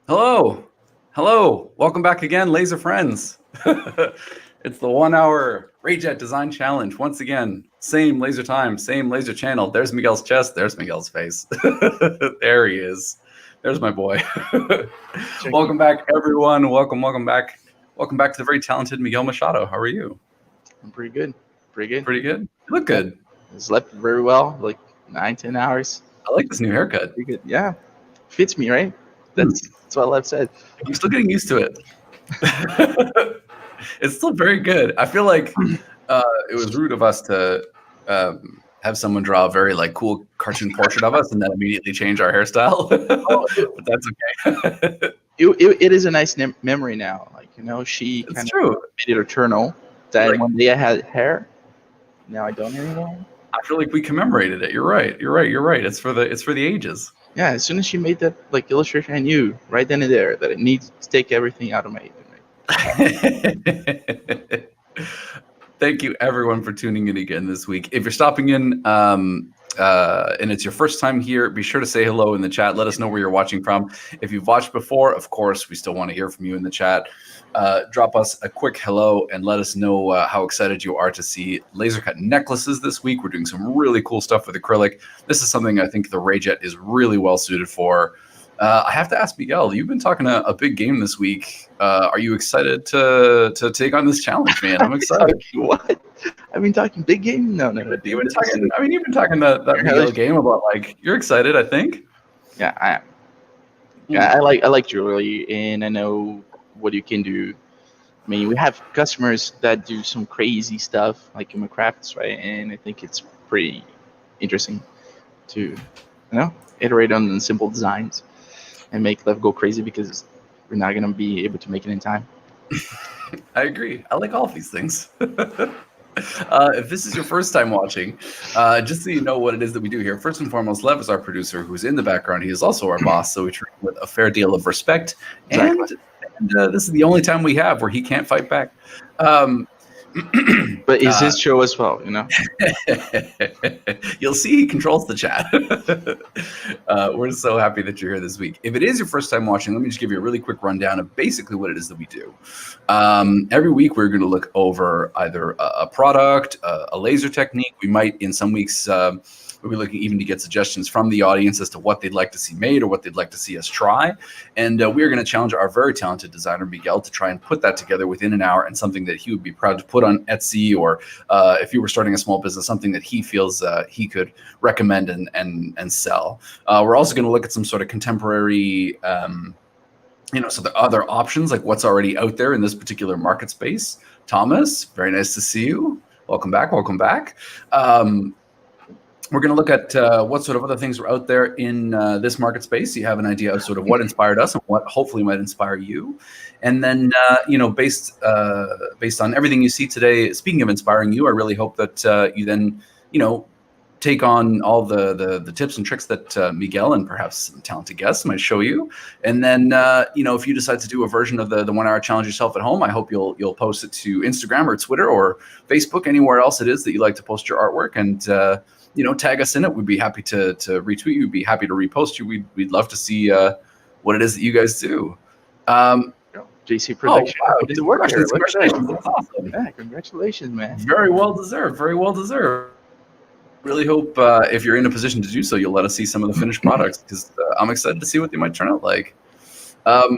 Hello. Hello. Welcome back again, laser friends. It's the 1 hour Rayjet design challenge. Once again, same laser time, same laser channel. There's Miguel's chest. There's Miguel's face. There he is. There's my boy. Welcome back, everyone. Welcome back. Welcome back to the very talented Miguel Machado. How are you? I'm pretty good. Pretty good? You look good. I slept very well, like 9-10 hours. I like this new haircut. Pretty good. Yeah. Fits me, right? That's what Lev said. I'm still getting used to it. It's still very good. I feel like it was rude of us to have someone draw a very cool cartoon portrait of us and then immediately change our hairstyle. But that's okay. It is a nice memory now. She kind of made it eternal. That one day I had hair. Now I don't anymore. I feel like we commemorated it. You're right. It's for the ages. Yeah, as soon as she made that illustration, I knew right then and there that it needs to take everything out of my. Thank you, everyone, for tuning in again this week. If you're stopping in and it's your first time here, be sure to say hello in the chat. Let us know where you're watching from. If you've watched before, of course, we still want to hear from you in the chat. Drop us a quick hello and let us know how excited you are to see laser cut necklaces this week. We're doing some really cool stuff with acrylic. This is something I think the Rayjet is really well suited for. I have to ask Miguel, you've been talking a big game this week. Are you excited to take on this challenge, man? I'm excited. What? I've been talking big game? No. You've been talking that Miguel game about you're excited, I think. Yeah, I am. Yeah, I like jewelry, and I know what you can do. I mean, we have customers that do some crazy stuff like in my crafts, right? And I think it's pretty interesting to, iterate on the simple designs and make Lev go crazy because we're not going to be able to make it in time. I agree. I like all of these things. If this is your first time watching, just so you know what it is that we do here, first and foremost, Lev is our producer who's in the background. He is also our boss, so we treat him with a fair deal of respect. Exactly. And this is the only time we have where he can't fight back. But it's his show as well, You'll see he controls the chat. We're so happy that you're here this week. If it is your first time watching, let me just give you a really quick rundown of basically what it is that we do. Every week, we're going to look over either a product, a laser technique. We might, in some weeks, we'll be looking even to get suggestions from the audience as to what they'd like to see made or what they'd like to see us try. And we are going to challenge our very talented designer, Miguel, to try and put that together within an hour and something that he would be proud to put on Etsy, or if you were starting a small business, something that he feels he could recommend and sell. We're also going to look at some sort of contemporary, so the other options, like what's already out there in this particular market space. Thomas, very nice to see you. Welcome back. We're going to look at what sort of other things are out there in this market space. You have an idea of sort of what inspired us and what hopefully might inspire you. And then, based on everything you see today, speaking of inspiring you, I really hope that you then, take on all the tips and tricks that Miguel and perhaps some talented guests might show you. And then, if you decide to do a version of the 1 hour challenge yourself at home, I hope you'll post it to Instagram or Twitter or Facebook, anywhere else it is that you like to post your artwork, and tag us in it. We'd be happy to retweet you. We'd be happy to repost you. We'd love to see what it is that you guys do. JC Production. Oh, wow. Congratulations. That's awesome. Yeah, congratulations, man. Very well deserved. Really hope if you're in a position to do so, you'll let us see some of the finished products, because I'm excited to see what they might turn out like. I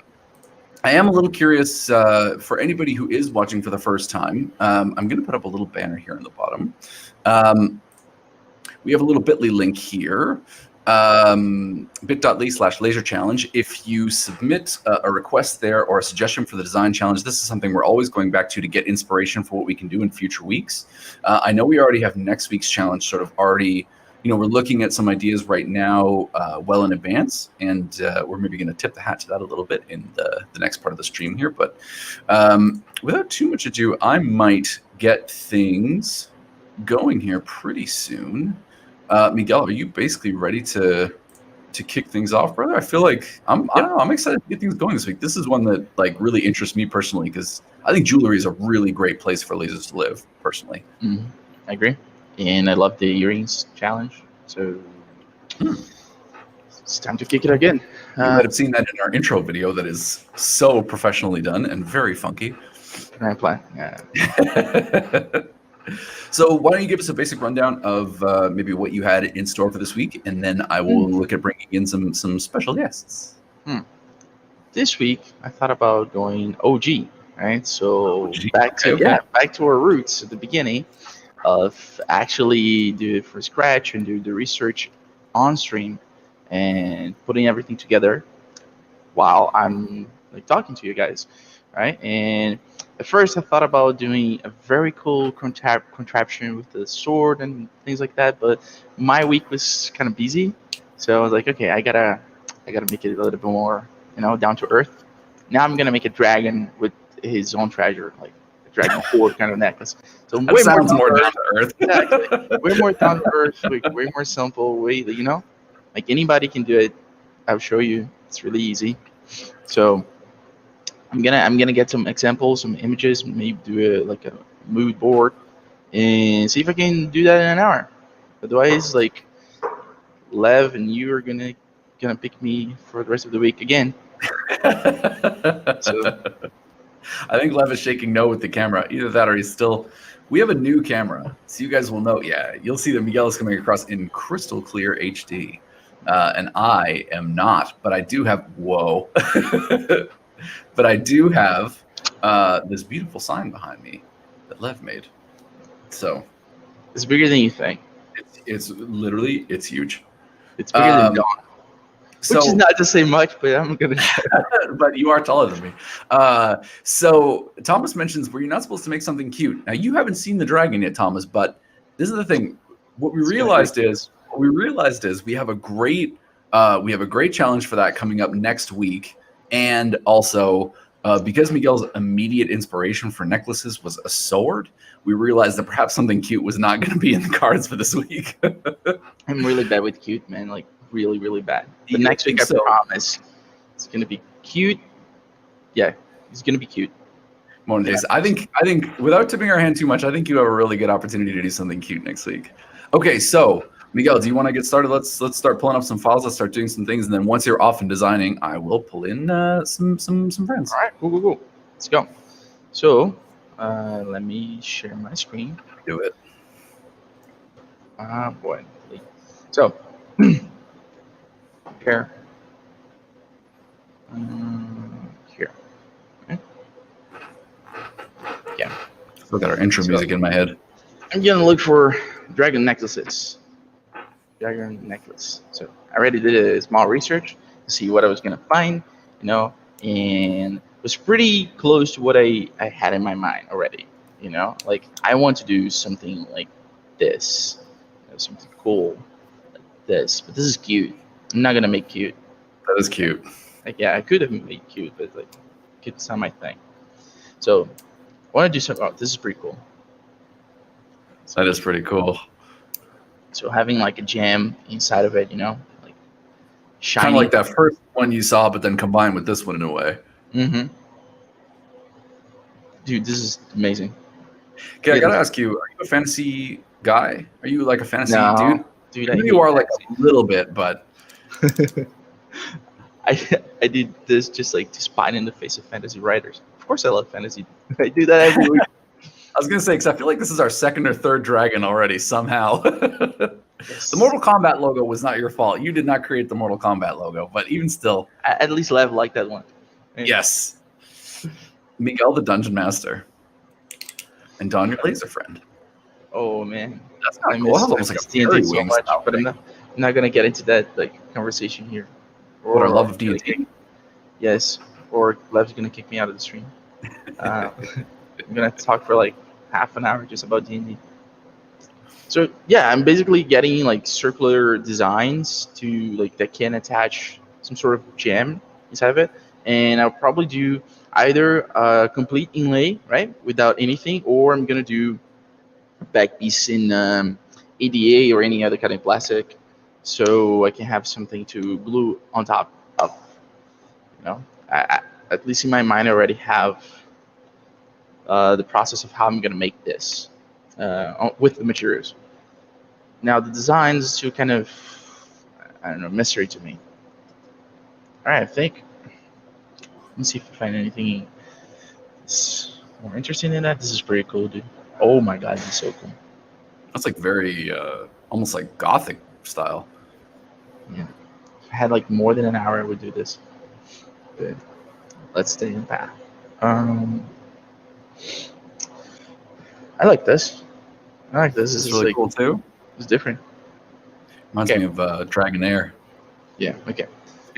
am a little curious for anybody who is watching for the first time. I'm going to put up a little banner here on the bottom. We have a little bit.ly link here, bit.ly/laser challenge. If you submit a request there or a suggestion for the design challenge, this is something we're always going back to get inspiration for what we can do in future weeks. I know we already have next week's challenge sort of already, we're looking at some ideas right now well in advance, and we're maybe going to tip the hat to that a little bit in the next part of the stream here. But without too much ado, I might get things going here pretty soon. Miguel, are you basically ready to kick things off, brother? I feel like I don't know, I'm excited to get things going this week. This is one that really interests me personally, because I think jewelry is a really great place for lasers to live, personally. I agree. And I love the earrings challenge. So It's time to kick it again. You might have seen that in our intro video that is so professionally done and very funky. Grand plan. Yeah. So why don't you give us a basic rundown of maybe what you had in store for this week, and then I will look at bringing in some special guests. This week, I thought about going OG, right? So OG. back to Okay. back to our roots at the beginning of actually do it from scratch and do the research on stream and putting everything together while I'm like talking to you guys, right? And at first, I thought about doing a very cool contraption with the sword and things like that, but my week was kind of busy, so I was like, okay, I gotta make it a little bit more, down to earth. Now I'm gonna make a dragon with his own treasure, like a dragon hoard kind of necklace. So That sounds more down to earth. Exactly. Way more down to earth, way more simple, like anybody can do it. I'll show you. It's really easy. So I'm gonna get some examples, some images, maybe do a mood board, and see if I can do that in an hour. Otherwise, like Lev and you are gonna pick me for the rest of the week again. So I think Lev is shaking no with the camera. Either that or he's still. We have a new camera, so you guys will know. Yeah, you'll see that Miguel is coming across in crystal clear HD, and I am not. But I do have But I do have this beautiful sign behind me that Lev made. So it's bigger than you think. It's literally huge. It's bigger than Dawn. Which is not to say much, but I'm gonna. But you are taller than me. So Thomas mentions, were you not supposed to make something cute? Now you haven't seen the dragon yet, Thomas. But this is the thing. What we realized is we have a great challenge for that coming up next week, and also because Miguel's immediate inspiration for necklaces was a sword, we realized that perhaps something cute was not going to be in the cards for this week. I'm really bad with cute, man. Like really, really bad. But next week, I promise, it's going to be cute. Yeah, it's going to be cute. Montes, I think without tipping our hand too much, I think you have a really good opportunity to do something cute next week. Okay, so Miguel, do you want to get started? Let's start pulling up some files. Let's start doing some things, and then once you're off and designing, I will pull in some friends. All right, cool. Let's go. So let me share my screen. Do it. Boy. So here. Here. Okay. Yeah. Still got our intro music in my head. I'm gonna look for dragon necklaces. Dragon necklace. So I already did a small research to see what I was gonna find, and it was pretty close to what I had in my mind already. Like I want to do something like this, something cool like this. But this is cute. I'm not gonna make cute. That is cute. Like yeah, I could have made cute, but like cute's not my thing. So I want to do something. Oh, this is pretty cool. That is pretty cool. So having like a gem inside of it, like shiny. Kind of like that first one you saw, but then combined with this one in a way. Mm-hmm. Dude, this is amazing. Okay, I gotta ask you: are you a fantasy guy? Are you like a fantasy dude? Dude, I know you are like a little bit, but I did this just like to spine in the face of fantasy writers. Of course, I love fantasy. I do that every week. I was gonna say, because I feel like this is our second or third dragon already somehow. Yes. The Mortal Kombat logo was not your fault. You did not create the Mortal Kombat logo, but even still, at least Lev liked that one. Yes. Miguel, the Dungeon Master, and Don, your laser friend. Oh man, that's not cool. That's almost like a fairy so much, but I'm not gonna get into that like conversation here. Or our love of D&D. Yes, or Lev's gonna kick me out of the stream. I'm gonna talk for like half an hour just about D&D. So yeah, I'm basically getting like circular designs to like that can attach some sort of gem inside of it, and I'll probably do either a complete inlay, right, without anything, or I'm gonna do a back piece in ADA or any other kind of plastic, so I can have something to glue on top of. At least in my mind, I already have the process of how I'm gonna make this with the materials. Now the design is still kind of, I don't know, mystery to me. All right, I think. Let's see if I find anything more interesting than that. This is pretty cool, dude. Oh my god, this is so cool. That's like very almost like Gothic style. Yeah. If I had like more than an hour, I would do this. But let's stay in path. I like this. This It's is really like, cool too. it's different. Reminds Okay. me of Dragonair. Yeah. Okay.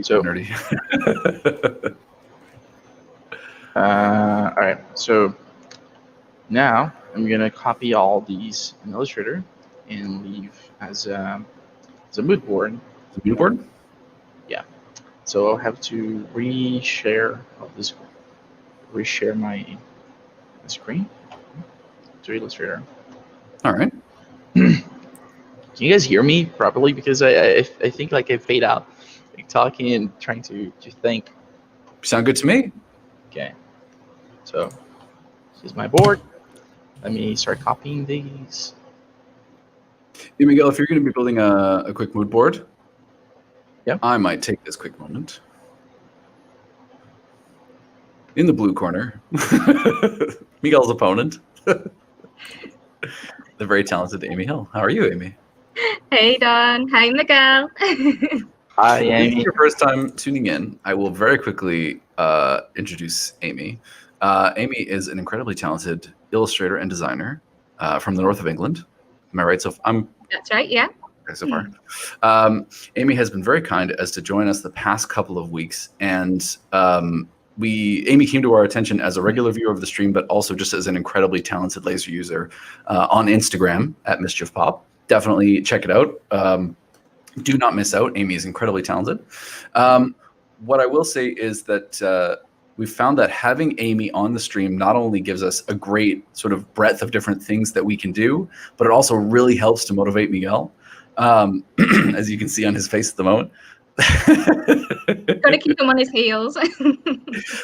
So So nerdy. all right. So now I'm gonna copy all these in Illustrator and leave as a mood board. The mood board? So I'll have to reshare my screen to Illustrator. All right. Can you guys hear me properly? Because I think like I fade out, like talking and trying to think. Sound good to me. Okay. So this is my board. Let me start copying these. Hey, Miguel, if you're going to be building a quick mood board, Yep. I might take this quick moment. In the blue corner, Miguel's opponent, the very talented Amy Hill. How are you, Amy? Hey, Don. Hi, Miguel. Hi, If this is Amy. your first time tuning in, I will very quickly introduce Amy. Amy is an incredibly talented illustrator and designer from the north of England. Am I right? So I'm That's right, yeah. okay so far. Amy has been very kind as to join us the past couple of weeks, and Amy came to our attention as a regular viewer of the stream, but also just as an incredibly talented laser user on Instagram at Mischief Pop. Definitely check it out. Do not miss out. Amy is incredibly talented. What I will say is that we found that having Amy on the stream not only gives us a great sort of breadth of different things that we can do, but it also really helps to motivate Miguel, as you can see on his face at the moment. Got to keep him on his heels.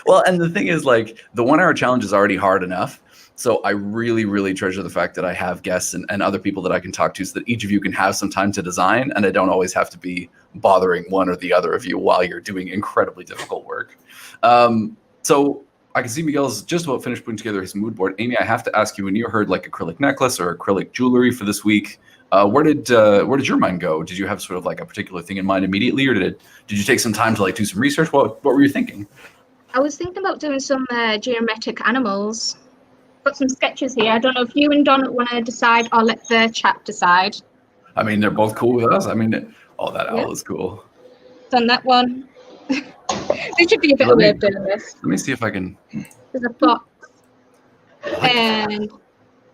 Well, and the thing is, like, the 1 hour challenge is already hard enough. So I really, really treasure the fact that I have guests and other people that I can talk to so that each of you can have some time to design, and I don't always have to be bothering one or the other of you while you're doing incredibly difficult work. So I can see Miguel's just about finished putting together his mood board. Amy, I have to ask you, when you heard like acrylic necklace or acrylic jewelry for this week, where did your mind go? Did you have sort of like a particular thing in mind immediately, or did you take some time to like do some research? What were you thinking? I was thinking about doing some geometric animals. Got some sketches here. I don't know if you and Don want to decide or let the chat decide. I mean, they're both cool with us. I mean, oh, that owl is cool. Done that one. There should be a better way of doing this. Let me see if I can. There's a fox and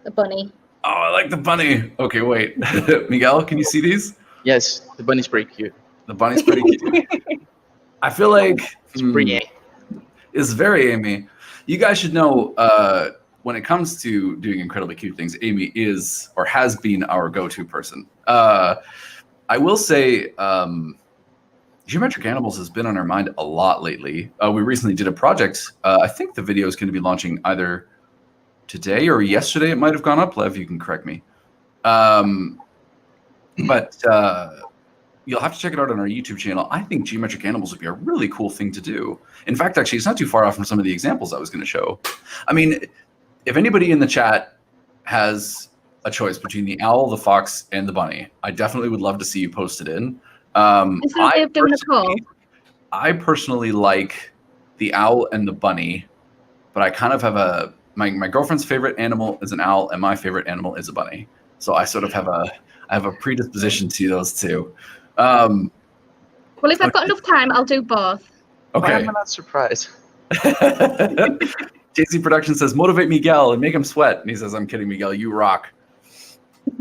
a bunny. Oh, I like the bunny. Okay, wait. Miguel, can you see these? Yes, the bunny's pretty cute. The bunny's pretty cute. I feel like It's pretty. it's very Amy. You guys should know when it comes to doing incredibly cute things, Amy is or has been our go-to person. I will say geometric animals has been on our mind a lot lately. We recently did a project. I think the video is going to be launching either today or yesterday. It might have gone up. Lev, you can correct me. But you'll have to check it out on our YouTube channel. I think geometric animals would be a really cool thing to do. In fact, actually, it's not too far off from some of the examples I was going to show. I mean, if anybody in the chat has a choice between the owl, the fox, and the bunny, I definitely would love to see you post it in. I personally like the owl and the bunny, but I kind of have my girlfriend's favorite animal is an owl, and my favorite animal is a bunny. So I sort of have a predisposition to those two. Well, if I've got enough time, I'll do both. Why Okay. am I not surprised? JC Production says, motivate Miguel and make him sweat. And he says, I'm kidding, Miguel, you rock.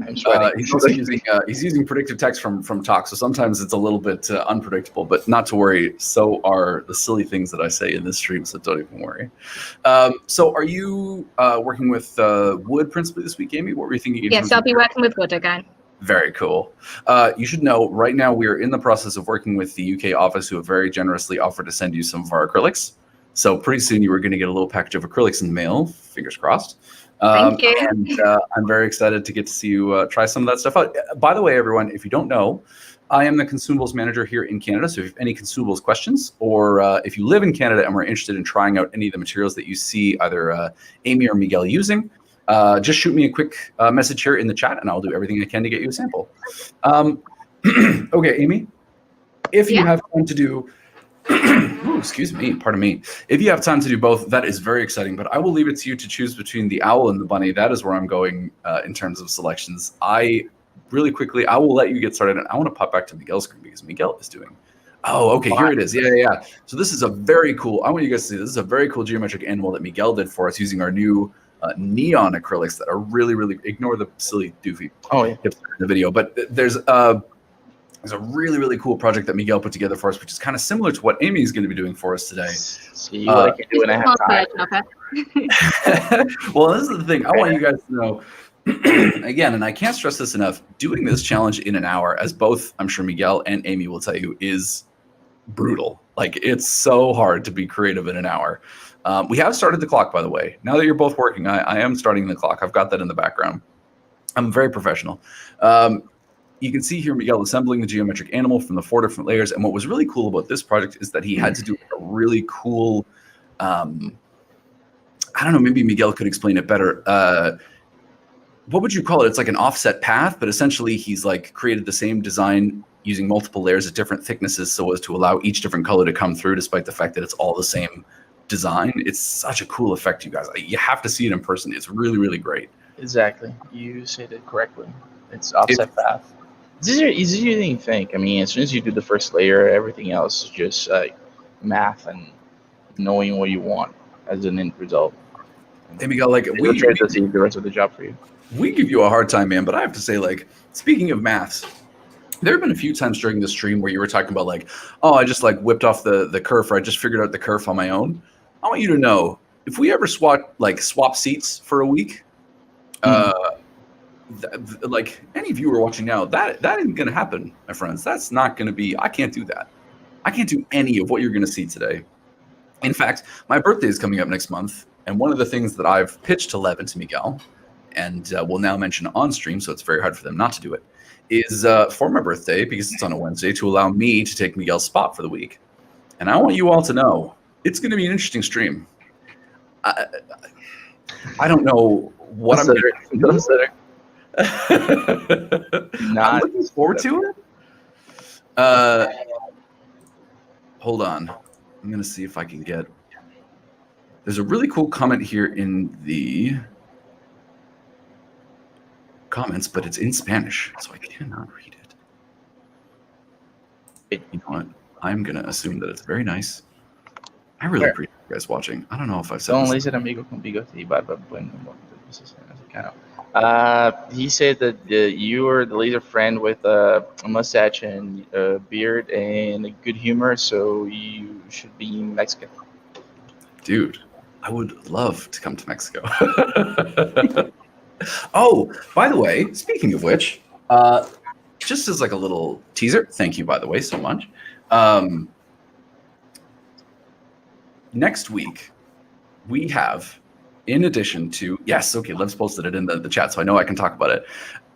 I'm sweating. He's also using predictive text from talk, so sometimes it's a little bit unpredictable, but not to worry. So are the silly things that I say in this stream, so don't even worry. So are you working with wood principally this week, Amy? What were you thinking? Yes, I'll be working with wood again. Very cool. You should know right now we are in the process of working with the UK office, who have very generously offered to send you some of our acrylics. So pretty soon you are going to get a little package of acrylics in the mail. Fingers crossed. Thank you. And I'm very excited to get to see you try some of that stuff out. By the way, everyone, if you don't know, I am the consumables manager here in Canada. So if you have any consumables questions, or if you live in Canada and we're interested in trying out any of the materials that you see either Amy or Miguel using, just shoot me a quick message here in the chat and I'll do everything I can to get you a sample. Okay, Amy, if you have time to do, ooh, excuse me, pardon me. If you have time to do both, that is very exciting, but I will leave it to you to choose between the owl and the bunny. That is where I'm going in terms of selections. Really quickly, I will let you get started. And I want to pop back to Miguel's screen because Miguel is doing. Oh, okay, here it is. Yeah. So this is a very cool. I want you guys to see this is a very cool geometric animal that Miguel did for us using our new neon acrylics that are really, really. Ignore the silly doofy hips in the video, but there's a really, really cool project that Miguel put together for us, which is kind of similar to what Amy is going to be doing for us today. See what I can do when I have time. Well, this is the thing. I want you guys to know. Again, and I can't stress this enough, doing this challenge in an hour, as both I'm sure Miguel and Amy will tell you, is brutal. Like, it's so hard to be creative in an hour. We have started the clock, by the way. Now that you're both working, I am starting the clock. I've got that in the background. I'm very professional. You can see here Miguel assembling the geometric animal from the 4 different layers. And what was really cool about this project is that he had to do a really cool, I don't know, maybe Miguel could explain it better. What would you call it? It's like an offset path, but essentially he's like created the same design using multiple layers at different thicknesses so as to allow each different color to come through, despite the fact that it's all the same design. It's such a cool effect, you guys. You have to see it in person. It's really, really great. Exactly. You said it correctly. It's offset path. It's easier than you think. I mean, as soon as you do the first layer, everything else is just math and knowing what you want as an end result. Hey, Miguel, like we try to see the rest of the job for you. We give you a hard time, man, but I have to say, like, speaking of maths, there have been a few times during the stream where you were talking about, like, oh, I just like whipped off the kerf, or I just figured out the kerf on my own. I want you to know, if we ever swap seats for a week, like any viewer watching now, that isn't going to happen, my friends. That's not going to be. I can't do that. I can't do any of what you're going to see today. In fact, my birthday is coming up next month, and one of the things that I've pitched to Lev and to Miguel, and will now mention on stream, so it's very hard for them not to do it, is for my birthday, because it's on a Wednesday, to allow me to take Miguel's spot for the week. And I want you all to know, it's going to be an interesting stream. I don't know what I'm going to do. I'm looking forward to it. Hold on. I'm going to see if I can get... There's a really cool comment here in the comments, but it's in Spanish, so I cannot read it. You know what? I'm going to assume that it's very nice. I really appreciate you guys watching. I don't know if I've said this. He said that you are the laser friend with a mustache and a beard and a good humor, so you should be Mexican. Dude, I would love to come to Mexico. Oh, by the way, speaking of which, just as like a little teaser, thank you, by the way, so much. Next week, we have, in addition to, yes, okay, Liv's posted it in the chat, so I know I can talk about it.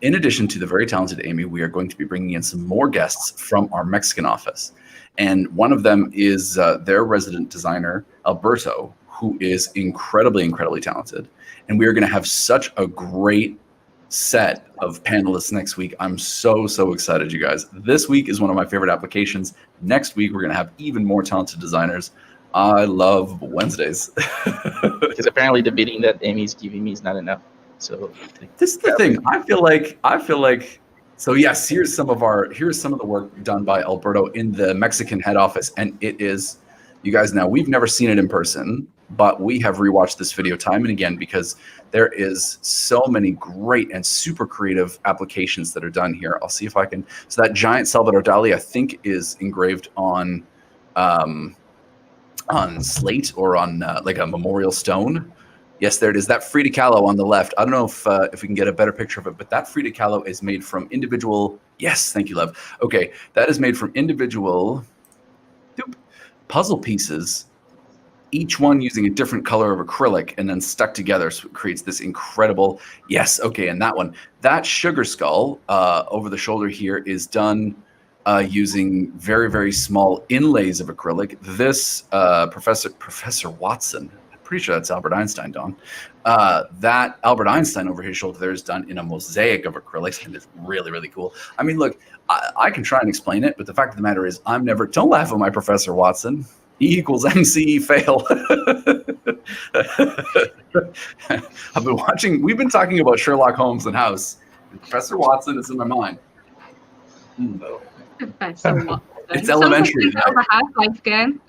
In addition to the very talented Amy, we are going to be bringing in some more guests from our Mexican office. And one of them is their resident designer, Alberto, who is incredibly, incredibly talented. And we are going to have such a great set of panelists next week. I'm so, so excited, you guys. This week is one of my favorite applications. Next week, we're going to have even more talented designers. I love Wednesdays. Because apparently the bidding that Amy's giving me is not enough. So this is the thing. I feel like so yes, here's some of the work done by Alberto in the Mexican head office. And it is, you guys know, we've never seen it in person, but we have rewatched this video time and again because there is so many great and super creative applications that are done here. I'll see if I can. So that giant Salvador Dali, I think, is engraved on slate or on like a memorial stone. Yes, there it is. That Frida Kahlo on the left. I don't know if we can get a better picture of it, but that Frida Kahlo is made from individual. Yes, thank you, Lev. Okay, that is made from individual puzzle pieces, each one using a different color of acrylic and then stuck together, so it creates this incredible. Yes, okay, and that one, that sugar skull over the shoulder here is done using very, very small inlays of acrylic. This Professor Watson, I'm pretty sure that's Albert Einstein, Don. That Albert Einstein over his shoulder there is done in a mosaic of acrylics, and it's really, really cool. I mean, look, I can try and explain it, but the fact of the matter is don't laugh at my Professor Watson. E equals MC fail. We've been talking about Sherlock Holmes and House. And Professor Watson is in my mind. Professor Watson. It's elementary. Sounds like a Half-Life game.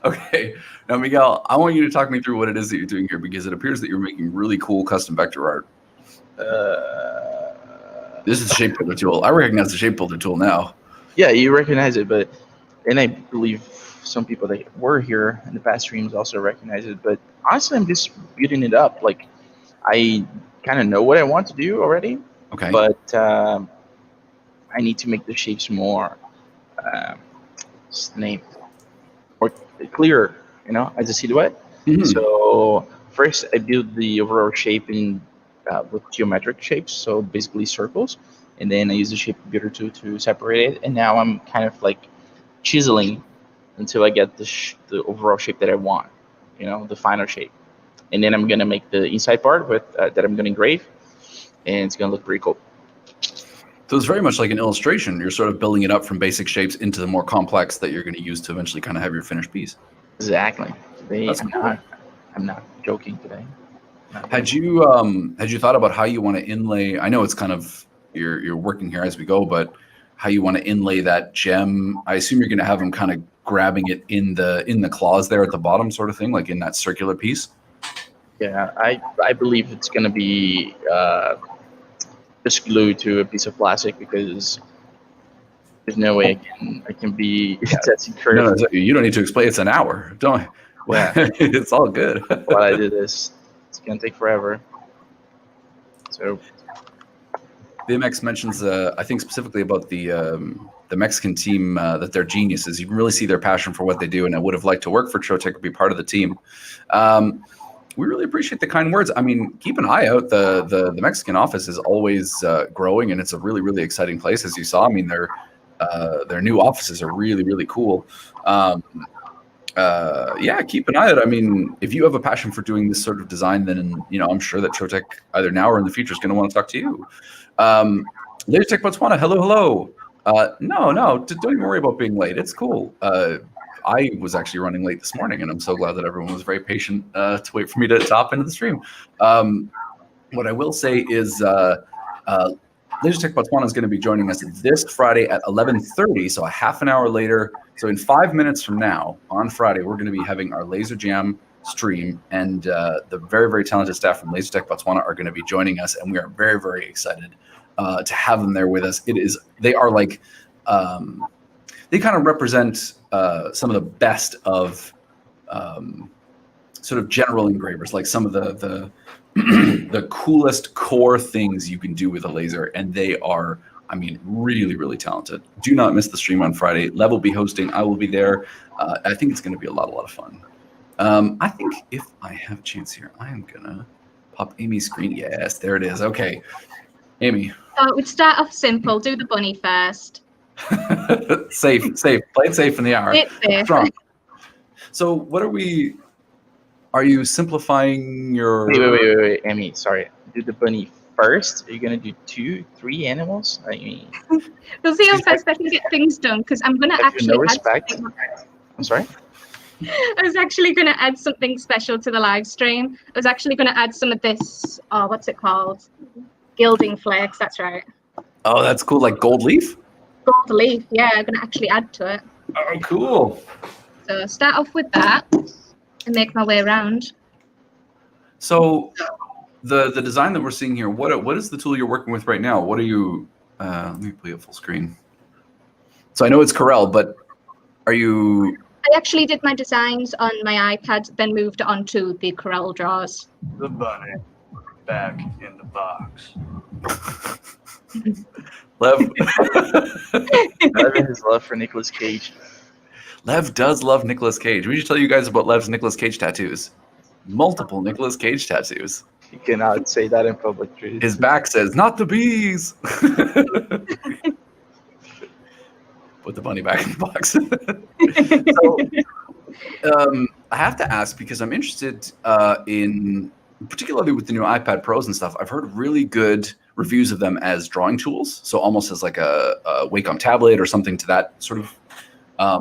Okay. Now, Miguel, I want you to talk me through what it is that you're doing here, because it appears that you're making really cool custom vector art. This is the shape builder tool. I recognize the shape builder tool now. Yeah, you recognize it, and I believe some people that were here in the past streams also recognize it. But honestly, I'm just building it up. Like, I kind of know what I want to do already. Okay. But I need to make the shapes more or clearer, as a silhouette. Mm-hmm. So first, I build the overall shape with geometric shapes, so basically circles, and then I use the shape builder tool to separate it. And now I'm kind of like chiseling until I get the overall shape that I want, the final shape. And then I'm gonna make the inside part that I'm gonna engrave, and it's gonna look pretty cool. So it's very much like an illustration. You're sort of building it up from basic shapes into the more complex that you're going to use to eventually kind of have your finished piece. Exactly. Today, That's cool. I'm not joking today. Had you thought about how you want to inlay? I know it's kind of you're working here as we go, but how you want to inlay that gem? I assume you're going to have them kind of grabbing it in the claws there at the bottom, sort of thing, like in that circular piece. Yeah, I believe it's going to be just glued to a piece of plastic, because there's no way I can be testing curve. No, you don't need to explain. It's an hour. Don't. Yeah. It's all good. While I do this, it's gonna take forever. So BMX mentions, I think specifically about the Mexican team, that they're geniuses. You can really see their passion for what they do, and I would have liked to work for Trotec or be part of the team. We really appreciate the kind words. I mean, keep an eye out. The Mexican office is always growing, and it's a really, really exciting place, as you saw. I mean, their new offices are really, really cool. Yeah, keep an eye out. I mean, if you have a passion for doing this sort of design, then I'm sure that Trotec either now or in the future is going to want to talk to you. Laser Tech Botswana, hello. No, don't even worry about being late. It's cool. I was actually running late this morning, and I'm so glad that everyone was very patient to wait for me to hop into the stream. What I will say is Laser Tech Botswana is going to be joining us this Friday at 11:30, so a half an hour later. So in 5 minutes from now, on Friday, we're going to be having our Laser Jam stream, and the very, very talented staff from Laser Tech Botswana are going to be joining us, and we are very, very excited to have them there with us. They are like, they kind of represent some of the best of sort of general engravers, like some of the the coolest core things you can do with a laser, and they are, I mean, really, really talented. Do not miss the stream on Friday. Lev will be hosting. I will be there. I think it's going to be a lot of fun. I think if I have a chance here, I am going to pop Amy's screen. Yes, there it is. Okay. Amy. We'd start off simple. Do the bunny first. Safe. Play it safe in the hour. It's safe. Strong. So what are you simplifying your... Wait, Amy, sorry. Do the bunny first? Are you going to do 2, 3 animals? I mean... We'll see how fast I can get things done, because I'm going to actually... No respect. I'm sorry? I was actually going to add something special to the live stream. I was actually going to add some of this, what's it called? Gilding Flakes, that's right. Oh, that's cool. Like gold leaf? Gold leaf, yeah, I'm going to actually add to it. Oh, cool. So start off with that and make my way around. So the design that we're seeing here, what is the tool you're working with right now? What are you, let me play it full screen. So I know it's Corel, but are you... I actually did my designs on my iPad, then moved on to the Corel draws. The bunny back in the box. Lev. Lev and his love for Nicolas Cage. Lev does love Nicolas Cage. We should tell you guys about Lev's Nicolas Cage tattoos. Multiple Nicolas Cage tattoos. You cannot say that in public, Drew. His back says, "Not the bees." Put the bunny back in the box. So, I have to ask because I'm interested in, particularly with the new iPad Pros and stuff. I've heard really good reviews of them as drawing tools, so almost as like a Wacom tablet or something to that sort of.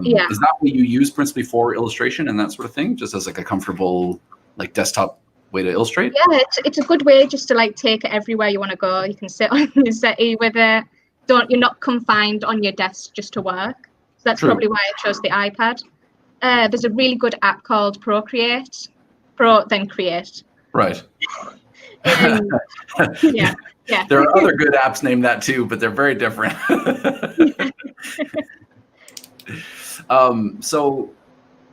Yeah. Is that what you use principally for illustration and that sort of thing, just as like a comfortable like desktop way to illustrate? Yeah, it's a good way just to like take it everywhere you want to go. You can sit on your settee with it. You're not confined on your desk just to work. So that's True. probably why I chose the iPad. There's a really good app called Procreate. Pro then Create. Right. Yeah. There are other good apps named that too, but they're very different. So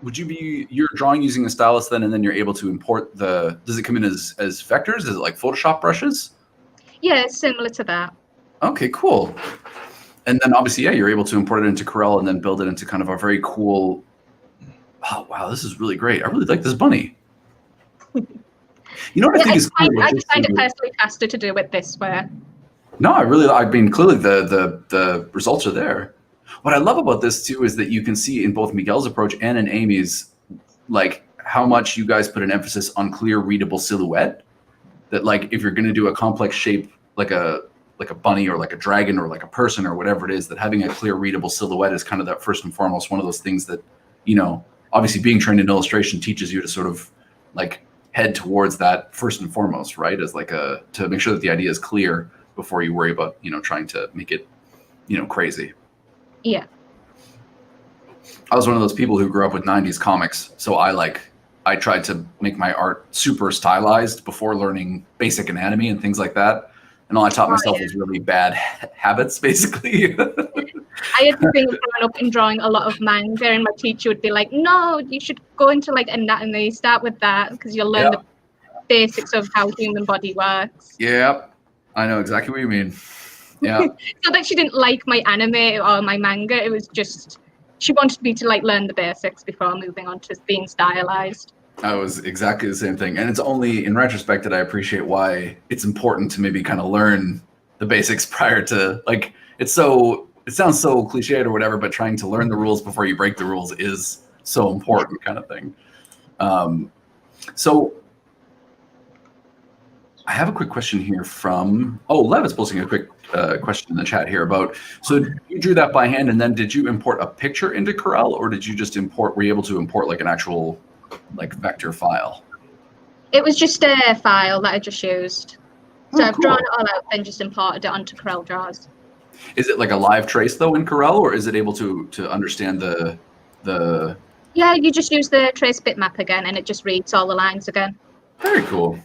you're drawing using a stylus then, and then you're able to import does it come in as vectors? Is it like Photoshop brushes? Yeah, it's similar to that. Okay, cool. And then obviously, yeah, you're able to import it into Corel and then build it into kind of a very cool, oh, wow, this is really great. I really like this bunny. You know what I think is cool? I just find it personally faster to do it this way. No, I mean, clearly the results are there. What I love about this too is that you can see in both Miguel's approach and in Amy's, like how much you guys put an emphasis on clear, readable silhouette. That like if you're going to do a complex shape like a bunny or like a dragon or like a person or whatever it is, that having a clear, readable silhouette is kind of that first and foremost one of those things that, you know, obviously being trained in illustration teaches you to sort of like head towards that first and foremost, right? As like to make sure that the idea is clear before you worry about, you know, trying to make it, you know, crazy. Yeah. I was one of those people who grew up with 90s comics. So I tried to make my art super stylized before learning basic anatomy and things like that. And all I taught myself was really bad habits, basically. I had the thing of growing up and drawing a lot of manga, and my teacher would be like, no, you should go into like anatomy, start with that, because you'll learn the basics of how human body works. Yep. I know exactly what you mean. Yeah. It's not that she didn't like my anime or my manga, it was just she wanted me to like learn the basics before moving on to being stylized. I was exactly the same thing. And it's only in retrospect that I appreciate why it's important to maybe kind of learn the basics prior to, like, it sounds so cliched or whatever, but trying to learn the rules before you break the rules is so important kind of thing. So I have a quick question here from, Lev is posting a quick question in the chat here about, so you drew that by hand and then did you import a picture into Corel, or did you just were you able to import like an actual like vector file? It was just a file that I just used. So I've cool. drawn it all out, then just imported it onto Corel Draws. Is it like a live trace though in Corel, or is it able to understand the? Yeah, you just use the trace bitmap again, and it just reads all the lines again. Very cool.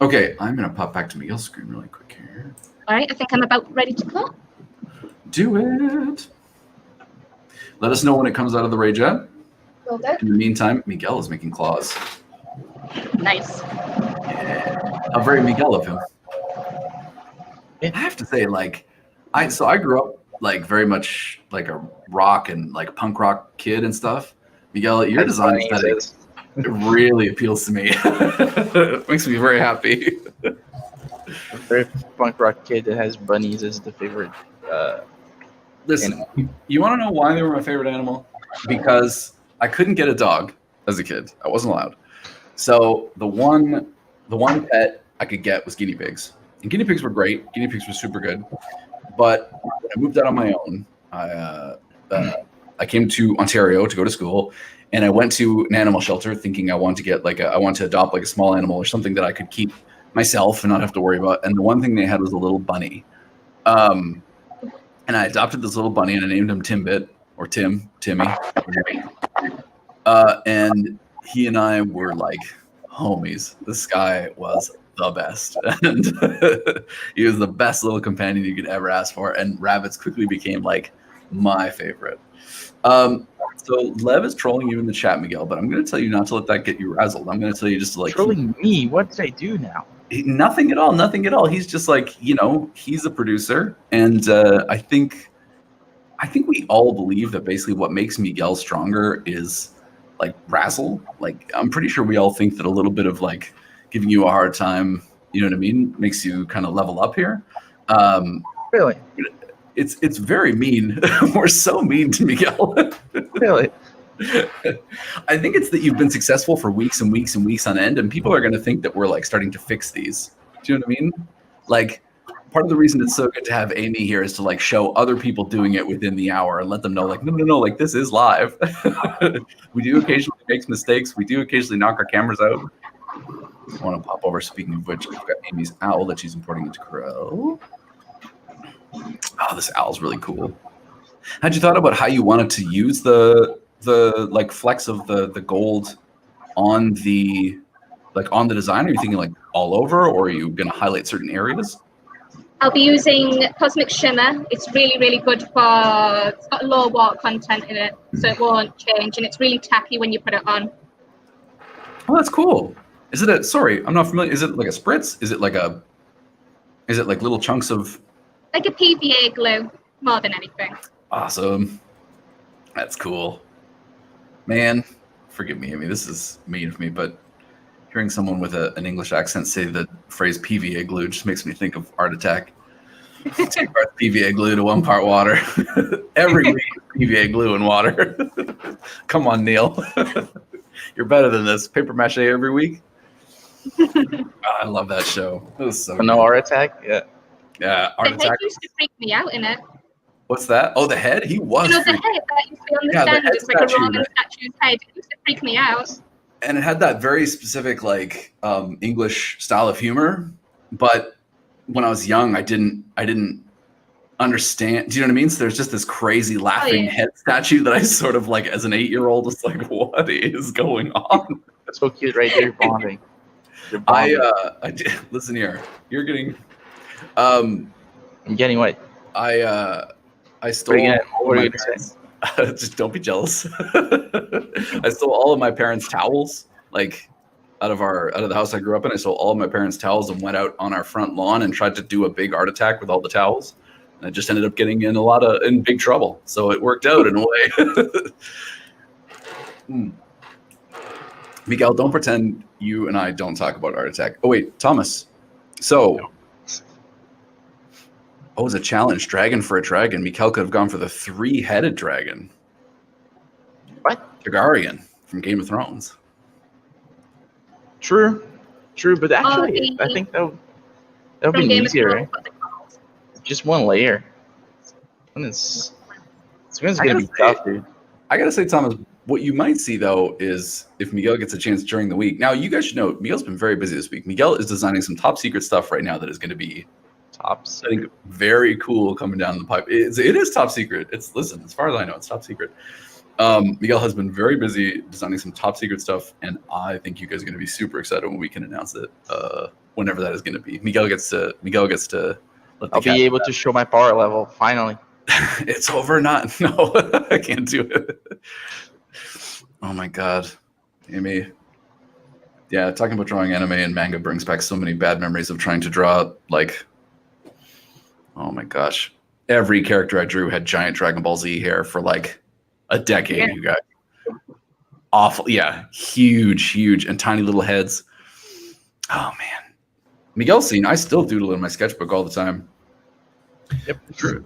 Okay, I'm gonna pop back to Miguel's screen really quick here. All right, I think I'm about ready to go. Do it. Let us know when it comes out of the Rayjet. Will do. In the meantime, Miguel is making claws. Nice. Yeah. How very Miguel of him. I have to say, like, I grew up like very much like a rock and like punk rock kid and stuff. Miguel, your design aesthetic, it really appeals to me. It makes me very happy. A very punk rock kid that has bunnies as the favorite. Listen, you want to know why they were my favorite animal? Because I couldn't get a dog as a kid. I wasn't allowed. So the one pet I could get was guinea pigs. And guinea pigs were great. Guinea pigs were super good. But when I moved out on my own, I came to Ontario to go to school, and I went to an animal shelter thinking I wanted to get I wanted to adopt like a small animal or something that I could keep myself and not have to worry about. And the one thing they had was a little bunny. And I adopted this little bunny and I named him Timbit or Timmy. And he and I were like homies. This guy was the best. And he was the best little companion you could ever ask for. And rabbits quickly became like my favorite. So Lev is trolling you in the chat, Miguel, but I'm going to tell you not to let that get you razzled. I'm going to tell you just to like trolling me. What did I do now? Nothing at all. He's just like, he's a producer. And I think we all believe that basically what makes Miguel stronger is like razzle. Like, I'm pretty sure we all think that a little bit of like, giving you a hard time. You know what I mean? Makes you kind of level up here. Really? It's very mean. We're so mean to Miguel. Really? I think it's that you've been successful for weeks and weeks and weeks on end, and people are going to think that we're like starting to fix these. Do you know what I mean? Like, part of the reason it's so good to have Amy here is to like show other people doing it within the hour and let them know, like, no, like this is live. We do occasionally make mistakes. We do occasionally knock our cameras out. I want to pop over. Speaking of which, we've got Amy's owl that she's importing into Corel. Oh, this owl's really cool. Had you thought about how you wanted to use the like flecks of the gold on the design? Are you thinking like all over, or are you going to highlight certain areas? I'll be using Cosmic Shimmer. It's really, really good for, it's got low water content in it, so it won't change, and it's really tacky when you put it on. Oh, that's cool. Is it sorry, I'm not familiar. Is it like a spritz? Is it like little chunks of? Like a PVA glue, more than anything. Awesome. That's cool. Man, forgive me, Amy. This is mean of me, but hearing someone with an English accent say the phrase PVA glue just makes me think of Art Attack. 2 parts PVA glue to 1 part water. Every week, PVA glue and water. Come on, Neil. You're better than this. Paper mache every week. I love that show. It was so No Art Attack? Yeah. Yeah, Art The head Attack. used to freak me out in it. What's that? Oh, the head? He was. You know, the head that used to be on the stand, head it's like statue, a Roman right? statue's head. It used to freak me out. And it had that very specific like English style of humor, but when I was young, I didn't understand. Do you know what I mean? So there's just this crazy laughing head statue that I sort of like as an 8-year-old was like, what is going on? That's so cute right there, bonding. I did, listen here. You're getting I'm getting what? I stole What are you gonna say? just don't be jealous. I stole all of my parents' towels, like out of the house I grew up in. I stole all of my parents' towels and went out on our front lawn and tried to do a big art attack with all the towels. And I just ended up getting in big trouble. So it worked out in a way. Miguel, don't pretend you and I don't talk about art attack. Oh wait, Thomas. So it was a challenge. Dragon for a dragon. Mikael could have gone for the 3-headed dragon. What? Targaryen from Game of Thrones. True. But actually, I think that would be easier, right? Just 1 layer. It's going to be tough, dude. I gotta say, Thomas, what you might see though is if Miguel gets a chance during the week. Now, you guys should know Miguel's been very busy this week. Miguel is designing some top secret stuff right now that is going to be top secret. I think very cool coming down the pipe. It is top secret. Listen, as far as I know, it's top secret. Miguel has been very busy designing some top secret stuff, and I think you guys are going to be super excited when we can announce it. Whenever that is going to be. Miguel gets to let the I'll be able to show my power level finally. It's over. No, I can't do it. Oh my god, Amy. Yeah, talking about drawing anime and manga brings back so many bad memories of trying to draw like. Oh my gosh. Every character I drew had giant Dragon Ball Z hair for like a decade, you guys. Awful. Yeah. Huge, and tiny little heads. Oh man. Miguel's scene, I still doodle in my sketchbook all the time. Yep.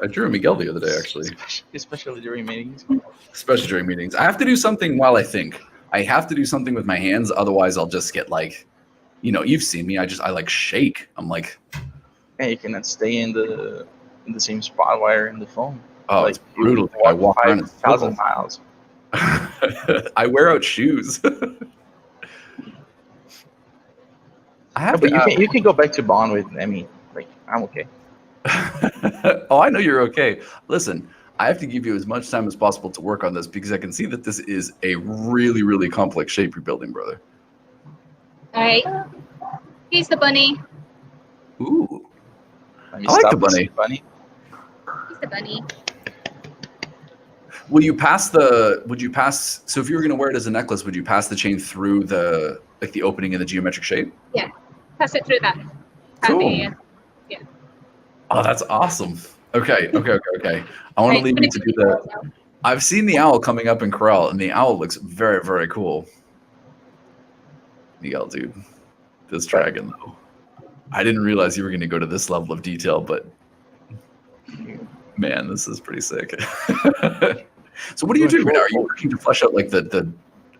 I drew a Miguel the other day, actually. Especially during meetings. Especially during meetings. I have to do something while I think. I have to do something with my hands, otherwise I'll just get like, you've seen me. I like shake. I'm like, yeah, you cannot stay in the same spot while you're in the phone. Oh, like, it's brutal. I walk around 5,000 miles. I wear out shoes. You can go back to Bond with. I mean, like, I'm okay. Oh, I know you're okay. Listen, I have to give you as much time as possible to work on this because I can see that this is a really, really complex shape you're building, brother. All right. Here's the bunny. Ooh. I like the bunny. He's the bunny. Would you pass, so if you were going to wear it as a necklace, would you pass the chain through the opening in the geometric shape? Yeah. Pass it through that. Cool. Yeah. Oh, that's awesome. Okay. I want to leave you to do that. I've seen the owl coming up in Corel, and the owl looks very, very cool. Miguel, dude. This dragon, though. I didn't realize you were going to go to this level of detail, but man, this is pretty sick. So what do you do right now? Are you working to flesh out like the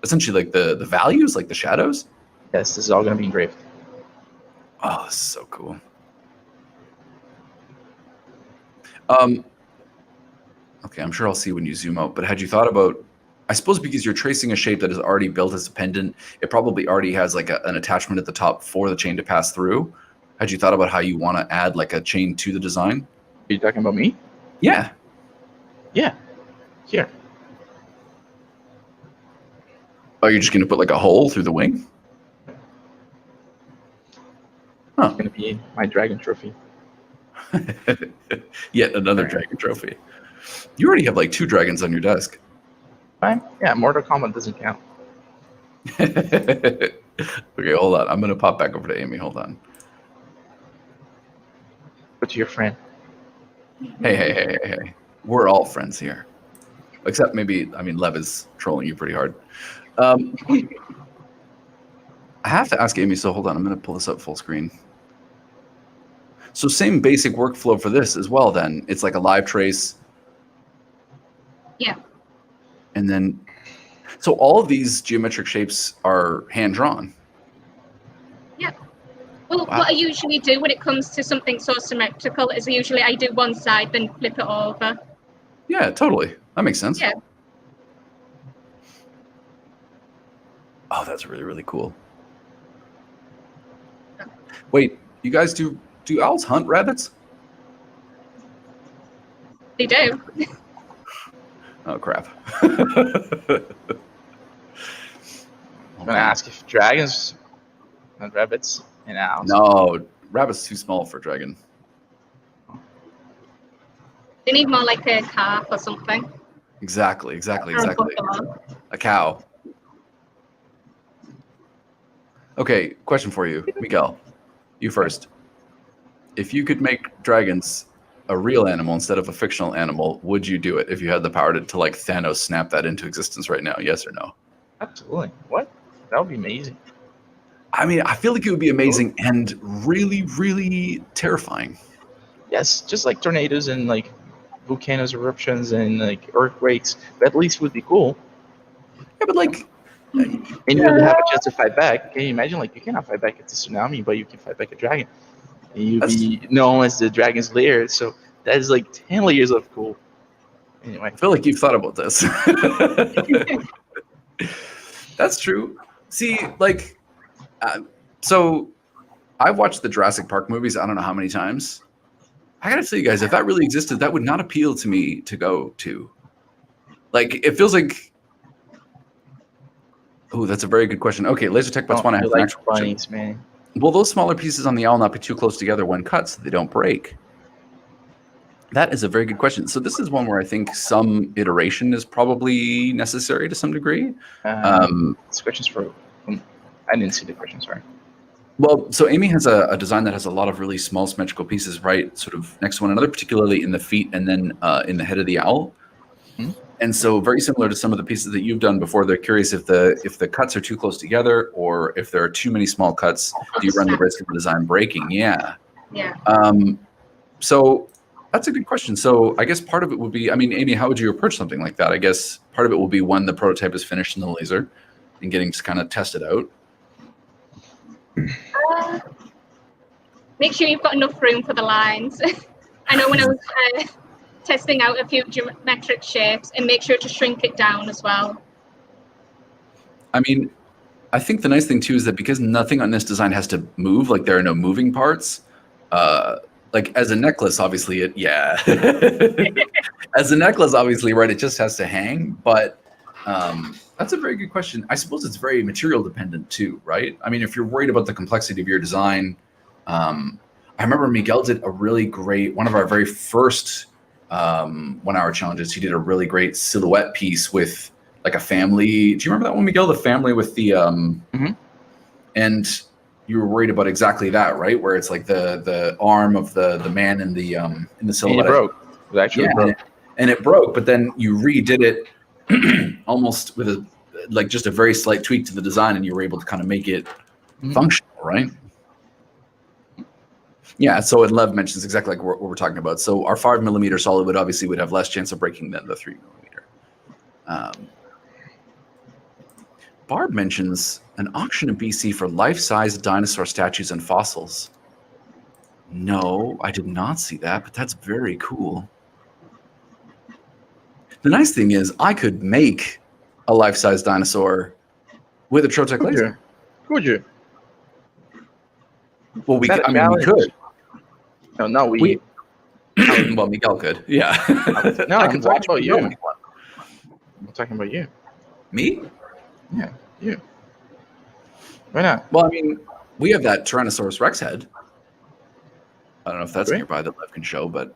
essentially like the values, like the shadows? Yes, this is all going to be engraved. Oh, this is so cool. Okay, I'm sure I'll see when you zoom out, but had you thought about, I suppose because you're tracing a shape that is already built as a pendant, it probably already has like an attachment at the top for the chain to pass through. Had you thought about how you want to add like a chain to the design? Are you talking about me? Yeah. Yeah. Here. Oh, you're just going to put like a hole through the wing? Huh. It's going to be my dragon trophy. Yet another dragon trophy. You already have like 2 dragons on your desk. Fine. Yeah, Mortal Kombat doesn't count. Okay, hold on. I'm going to pop back over to Amy. Hold on. Go to your friend. Hey. We're all friends here. Except maybe, I mean, Lev is trolling you pretty hard. I have to ask Amy, so hold on. I'm going to pull this up full screen. So same basic workflow for this as well then. It's like a live trace. Yeah. And then, so all of these geometric shapes are hand-drawn. Yeah. Well, Wow. what I usually do when it comes to something so symmetrical is usually I do one side, then flip it over. Yeah, totally. That makes sense. Yeah. Oh, that's really, really cool. Wait, you guys do owls hunt rabbits? They do. Oh, crap. I'm going to ask if dragons and rabbits and owls. No, rabbit's too small for a dragon. They need more like a calf or something. Exactly. Or a buffalo. A cow. Okay, question for you, Miguel. You first. If you could make dragons a real animal instead of a fictional animal, would you do it if you had the power to like Thanos snap that into existence right now? Yes or no? Absolutely. What? That would be amazing. I mean, I feel like it would be amazing and really, really terrifying. Yes, just like tornadoes and like volcanoes, eruptions, and like earthquakes. But at least would be cool. Yeah, but like, And you would have a chance to fight back. Can you imagine? Like, you cannot fight back at the tsunami, but you can fight back a dragon. And you'd be known as the dragon's lair. So that is like 10 layers of cool. Anyway. I feel like you've thought about this. That's true. See, like, so I've watched the Jurassic Park movies, I don't know how many times. I gotta tell you guys, if that really existed, that would not appeal to me to go to. Like, it feels like, oh, that's a very good question. Okay, Laser Tech Botswana has an actual question. Bunnies, man. Will those smaller pieces on the owl not be too close together when cut so they don't break? That is a very good question. So this is one where I think some iteration is probably necessary to some degree. This question's for... I didn't see the question, sorry. Well, so Amy has a design that has a lot of really small symmetrical pieces right sort of next to one another, particularly in the feet and then in the head of the owl. Mm-hmm. And so very similar to some of the pieces that you've done before, they're curious if the cuts are too close together or if there are too many small cuts, do you run the risk of the design breaking? Yeah. Yeah. So that's a good question. So I guess part of it would be, I mean, Amy, how would you approach something like that? I guess part of it will be when the prototype is finished in the laser and getting to kind of test it out. Make sure you've got enough room for the lines. I know when I was testing out a few geometric shapes, and make sure to shrink it down as well. I mean, I think the nice thing too is that because nothing on this design has to move, like there are no moving parts, like as a necklace, obviously as a necklace, obviously, right, it just has to hang, but that's a very good question. I suppose it's very material dependent too, right? I mean, if you're worried about the complexity of your design, I remember Miguel did a really great, one of our very first 1 hour challenges. He did a really great silhouette piece with like a family. Do you remember that one, Miguel? The family with the, and you were worried about exactly that, right? Where it's like the arm of the man in the silhouette. And it broke. It actually broke. And it broke, but then you redid it almost with just a very slight tweak to the design, and you were able to kind of make it functional, right? Yeah, so and Lev mentions exactly like what we're talking about. So our 5mm solid wood obviously would have less chance of breaking than the 3mm. Barb mentions an auction in BC for life-size dinosaur statues and fossils. No, I did not see that, but that's very cool. The nice thing is I could make a life-size dinosaur with a Trotec laser. Could you? Well, we Is that a we challenge? could. No, not we. Well, Miguel could. Yeah. No, I I'm could talking watch about Miguel you. when he won. I'm talking about you. Me? Yeah, you. Why not? Well, I mean, we have that Tyrannosaurus Rex head. I don't know if that's Great. nearby that Lev can show, but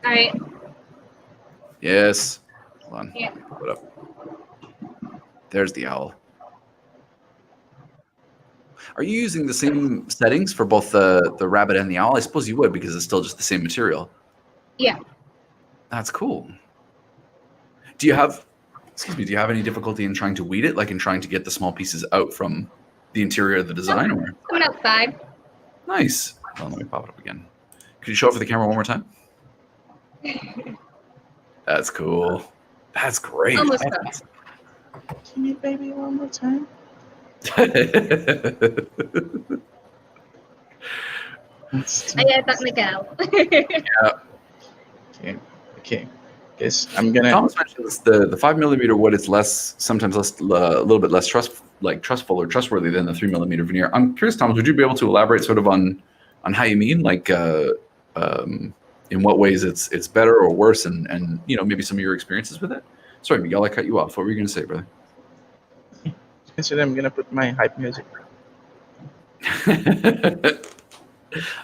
All right. yes. Hold on. Yeah. Put it up. There's the owl. Are you using the same settings for both the rabbit and the owl? I suppose you would because it's still just the same material. Yeah. That's cool. Do you have any difficulty in trying to weed it, like in trying to get the small pieces out from the interior of the design? Or Coming outside. nice. Hold on, let me pop it up again. Could you show it for the camera one more time? That's cool. That's great. Almost done. Can you baby one more time? Yeah, that's Miguel. Okay. Guess I'm gonna. Thomas mentions the 5mm wood is sometimes a little bit less trustful or trustworthy than the 3mm veneer. I'm curious, Thomas, would you be able to elaborate sort of on how you mean, like in what ways it's better or worse, and maybe some of your experiences with it? Sorry, Miguel, I cut you off. What were you going to say, brother? Consider I'm gonna put my hype music.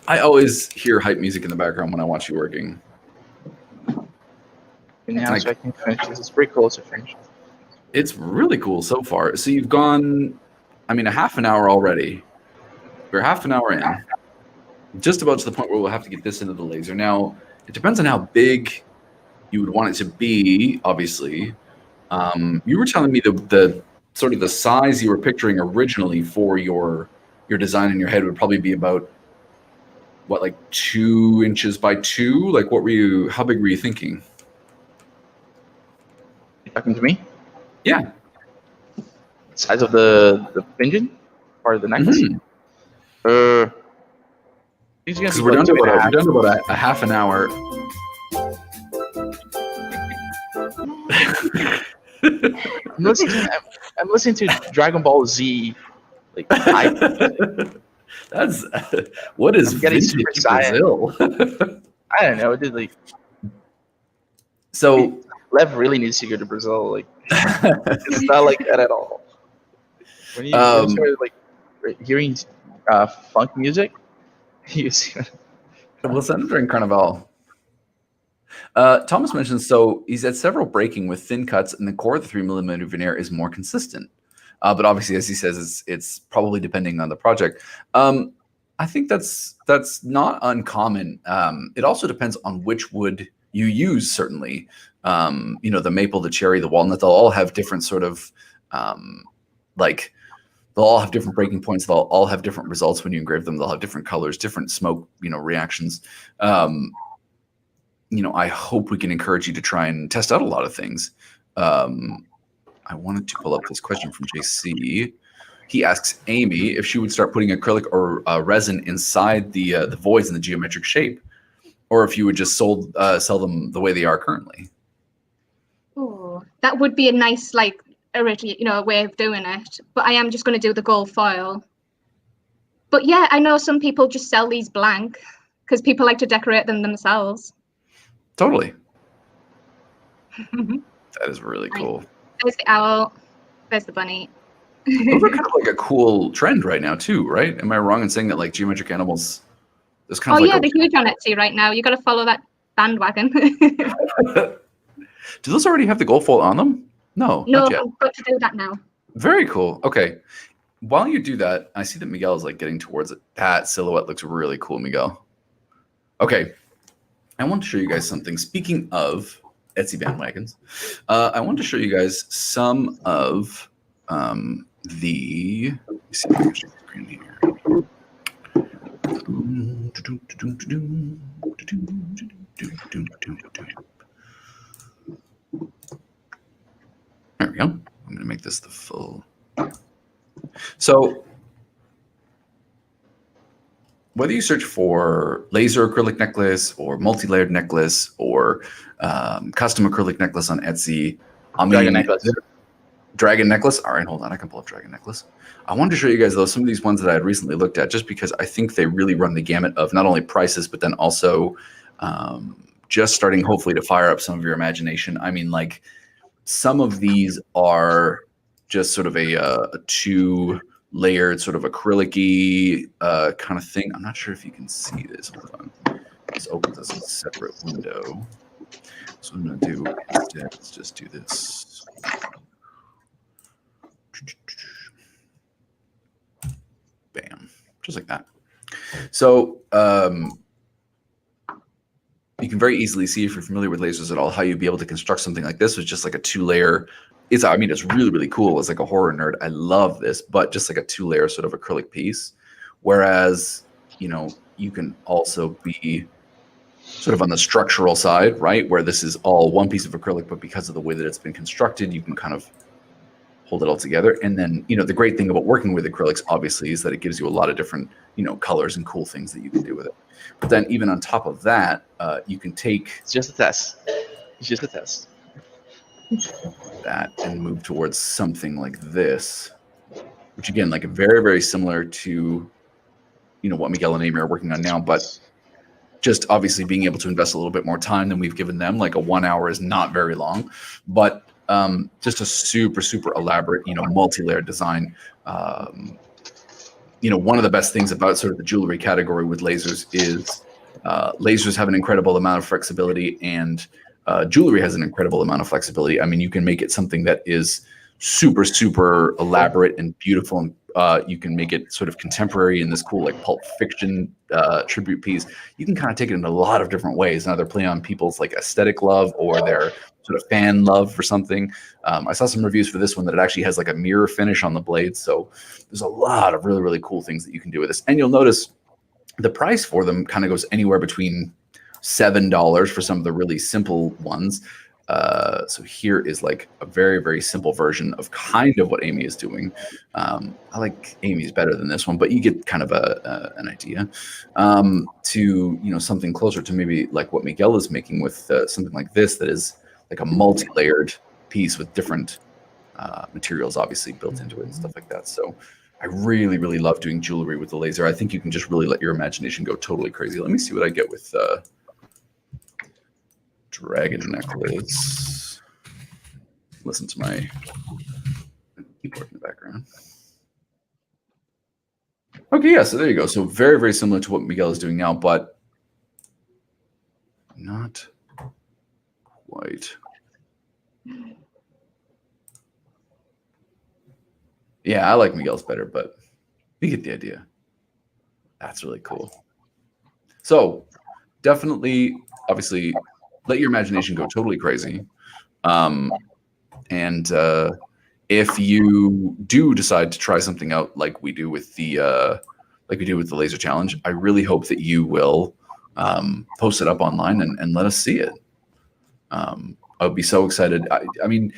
I always hear hype music in the background when I watch you working. And now so I can finish this. It's pretty close to finish. It's really cool so far. So you've gone, a half an hour already. We're half an hour in. Just about to the point where we'll have to get this into the laser. Now, it depends on how big you would want it to be, obviously. You were telling me the sort of the size you were picturing originally for your design in your head would probably be about, what, like 2 inches by 2? Like, how big were you thinking? You talking to me? Yeah. Size of the engine? Part of the necklace? Mm-hmm. Because we're down to about a half an hour. I'm listening to Dragon Ball Z. Like, that's what is I'm getting vintage super Brazil? I don't know. So Lev really needs to go to Brazil. Like, it's not like that at all. When you start like hearing funk music, you see. We'll send it during Carnival. Thomas mentions, so he's had several breaking with thin cuts, and the core of the 3mm veneer is more consistent. But obviously, as he says, it's probably depending on the project. I think that's not uncommon. It also depends on which wood you use, certainly. The maple, the cherry, the walnut, they'll all have different sort of, they'll all have different breaking points. They'll all have different results when you engrave them. They'll have different colors, different smoke, reactions. I hope we can encourage you to try and test out a lot of things. I wanted to pull up this question from JC. He asks Amy if she would start putting acrylic or resin inside the voids in the geometric shape, or if you would just sell them the way they are currently. Oh, that would be a nice, original, way of doing it. But I am just going to do the gold foil. But yeah, I know some people just sell these blank because people like to decorate them themselves. Totally. That is really cool. There's the owl. There's the bunny. Those are kind of like a cool trend right now too, right? Am I wrong in saying that like geometric animals? There's kind of they're huge on Etsy right now. You got to follow that bandwagon. Do those already have the gold foil on them? No, not yet. I've got to do that now. Very cool. Okay. While you do that, I see that Miguel is getting towards it. That silhouette looks really cool, Miguel. Okay. I want to show you guys something. Speaking of Etsy bandwagons, I want to show you guys some of let me see if I can share the screen here. There we go. I'm going to make this the full. So whether you search for laser acrylic necklace or multi-layered necklace or custom acrylic necklace on Etsy, I mean, Dragon necklace. Dragon necklace. All right, hold on. I can pull up dragon necklace. I wanted to show you guys though some of these ones that I had recently looked at, just because I think they really run the gamut of not only prices, but then also just starting hopefully to fire up some of your imagination. I mean, like some of these are just sort of a two-layered sort of acrylic-y kind of thing. I'm not sure if you can see this. Hold on. Let's open this as a separate window. So what I'm going to do instead, let's just do this. Bam, just like that. So you can very easily see, if you're familiar with lasers at all, how you'd be able to construct something like this with just like a two-layer. I mean, it's really, really cool. As like a horror nerd, I love this, but just like a two-layer sort of acrylic piece. Whereas, you know, you can also be sort of on the structural side, right, where this is all one piece of acrylic, but because of the way that it's been constructed, you can kind of hold it all together. And then, you know, the great thing about working with acrylics, obviously, is that it gives you a lot of different, you know, colors and cool things that you can do with it. But then even on top of that, you can take It's just a test. It's just a test. that and move towards something like this, which again, like very, very similar to, you know, what Miguel and Amy are working on now, but just obviously being able to invest a little bit more time than we've given them. Like a 1 hour is not very long, but just a super, super elaborate, you know, multi-layered design. You know, one of the best things about sort of the jewelry category with lasers is lasers have an incredible amount of flexibility, and jewelry has an incredible amount of flexibility. I mean, you can make it something that is super, super elaborate and beautiful. And you can make it sort of contemporary in this cool, like Pulp Fiction tribute piece. You can kind of take it in a lot of different ways, and either play on people's like aesthetic love or their sort of fan love for something. I saw some reviews for this one that it actually has like a mirror finish on the blades. So there's a lot of really, really cool things that you can do with this. And you'll notice the price for them kind of goes anywhere between $7 for some of the really simple ones. So here is like a very, very simple version of kind of what Amy is doing. I like Amy's better than this one, but you get kind of an idea. To, you know, something closer to maybe like what Miguel is making with something like this, that is like a multi-layered piece with different materials obviously built into it and stuff like that. So I really, really love doing jewelry with the laser. I think you can just really let your imagination go totally crazy. Let me see what I get with dragon necklace. Listen to my keyboard in the background. Okay, yeah, so there you go. So very, very similar to what Miguel is doing now, but not quite. Yeah, I like Miguel's better, but you get the idea. That's really cool. So definitely, obviously, let your imagination go totally crazy. And if you do decide to try something out like we do with the laser challenge, I really hope that you will post it up online and let us see it. I would be so excited. I mean,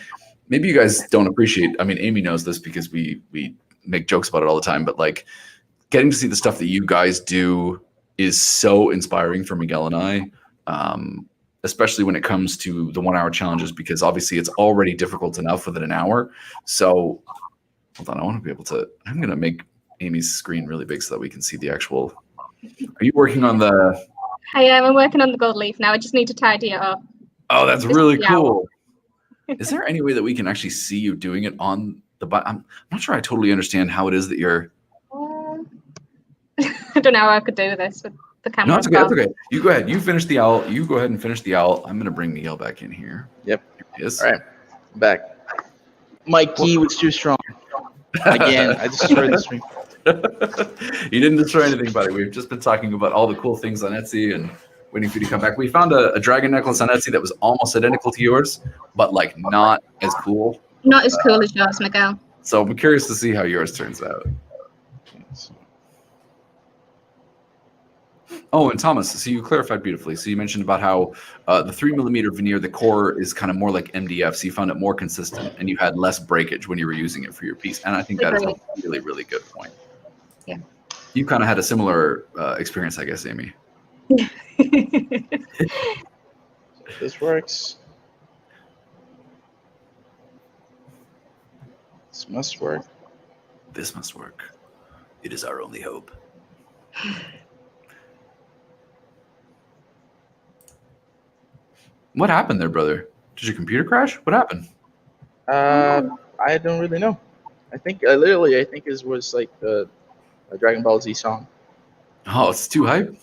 maybe you guys don't appreciate, I mean, Amy knows this because we make jokes about it all the time, but like getting to see the stuff that you guys do is so inspiring for Miguel and I, especially when it comes to the 1 hour challenges, because obviously it's already difficult enough within an hour. So hold on, I want to be able to, I'm going to make Amy's screen really big so that we can see the actual, are you working on the? I am. I'm working on the gold leaf now. I just need to tidy it up. Oh, that's really cool. Is there any way that we can actually see you doing it on the button? I'm not sure I totally understand how it is that you're. I don't know how I could do this with the camera. No, that's okay. That's okay. You go ahead. You finish the owl. You go ahead and finish the owl. I'm going to bring Miguel back in here. Yep. Here he is. All right. I'm back. My key was too strong. Again, I destroyed the stream. You didn't destroy anything, buddy. We've just been talking about all the cool things on Etsy and waiting for you to come back. We found a dragon necklace on Etsy that was almost identical to yours, but like not as cool. Not as cool as yours, Miguel. So I'm curious to see how yours turns out. Oh, and Thomas, so you clarified beautifully. So you mentioned about how the 3mm veneer, the core is kind of more like MDF, so you found it more consistent, and you had less breakage when you were using it for your piece. And I think that is a really, really good point. Yeah. You kind of had a similar experience, I guess, Amy. This works. This must work. This must work. It is our only hope. What happened there, brother? Did your computer crash? What happened? I don't really know. I think literally, I think it was like a Dragon Ball Z song. Oh, it's too hype.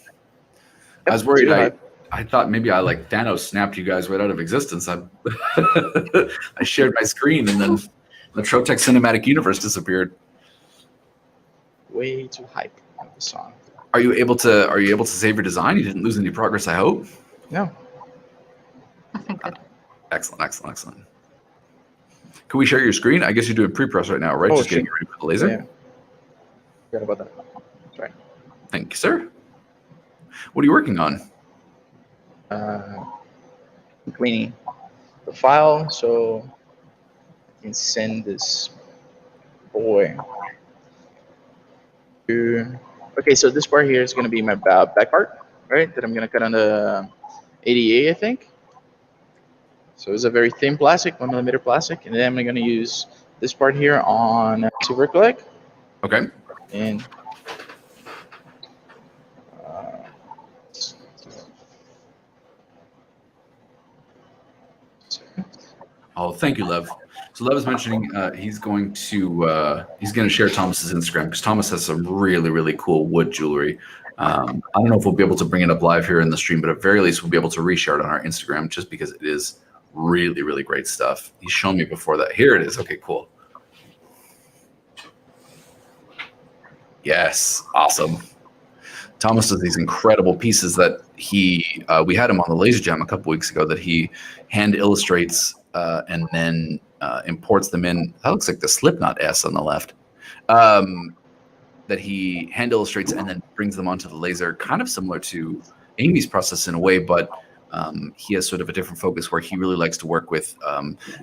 I was Too worried. hype. I thought maybe I like Thanos snapped you guys right out of existence. I shared my screen and then the Trotec cinematic universe disappeared. Way too hype of the song. Are you able to save your design? You didn't lose any progress, I hope. No. I think good. Excellent. Can we share your screen? I guess you're doing pre-press right now, right? Oh, Just getting sure. ready for the laser. Yeah. Forgot about that. Sorry. Thank you, sir. What are you working on? I'm cleaning the file so I can send this boy to. Okay, so this part here is going to be my back part, right? That I'm going to cut on the 88, I think. So it's a very thin plastic, 1mm plastic, and then I'm going to use this part here on silver acrylic. Okay. And Oh, thank you, Lev. So Lev is mentioning he's going to share Thomas's Instagram because Thomas has some really, really cool wood jewelry. I don't know if we'll be able to bring it up live here in the stream, but at very least we'll be able to reshare it on our Instagram just because it is really, really great stuff. He's shown me before that. Here it is. Okay, cool. Yes, awesome. Thomas does these incredible pieces that we had him on the Laser Jam a couple weeks ago that he hand illustrates and then imports them in. That looks like the Slipknot S on the left. That he hand illustrates and then brings them onto the laser, kind of similar to Amy's process in a way, but he has sort of a different focus where he really likes to work with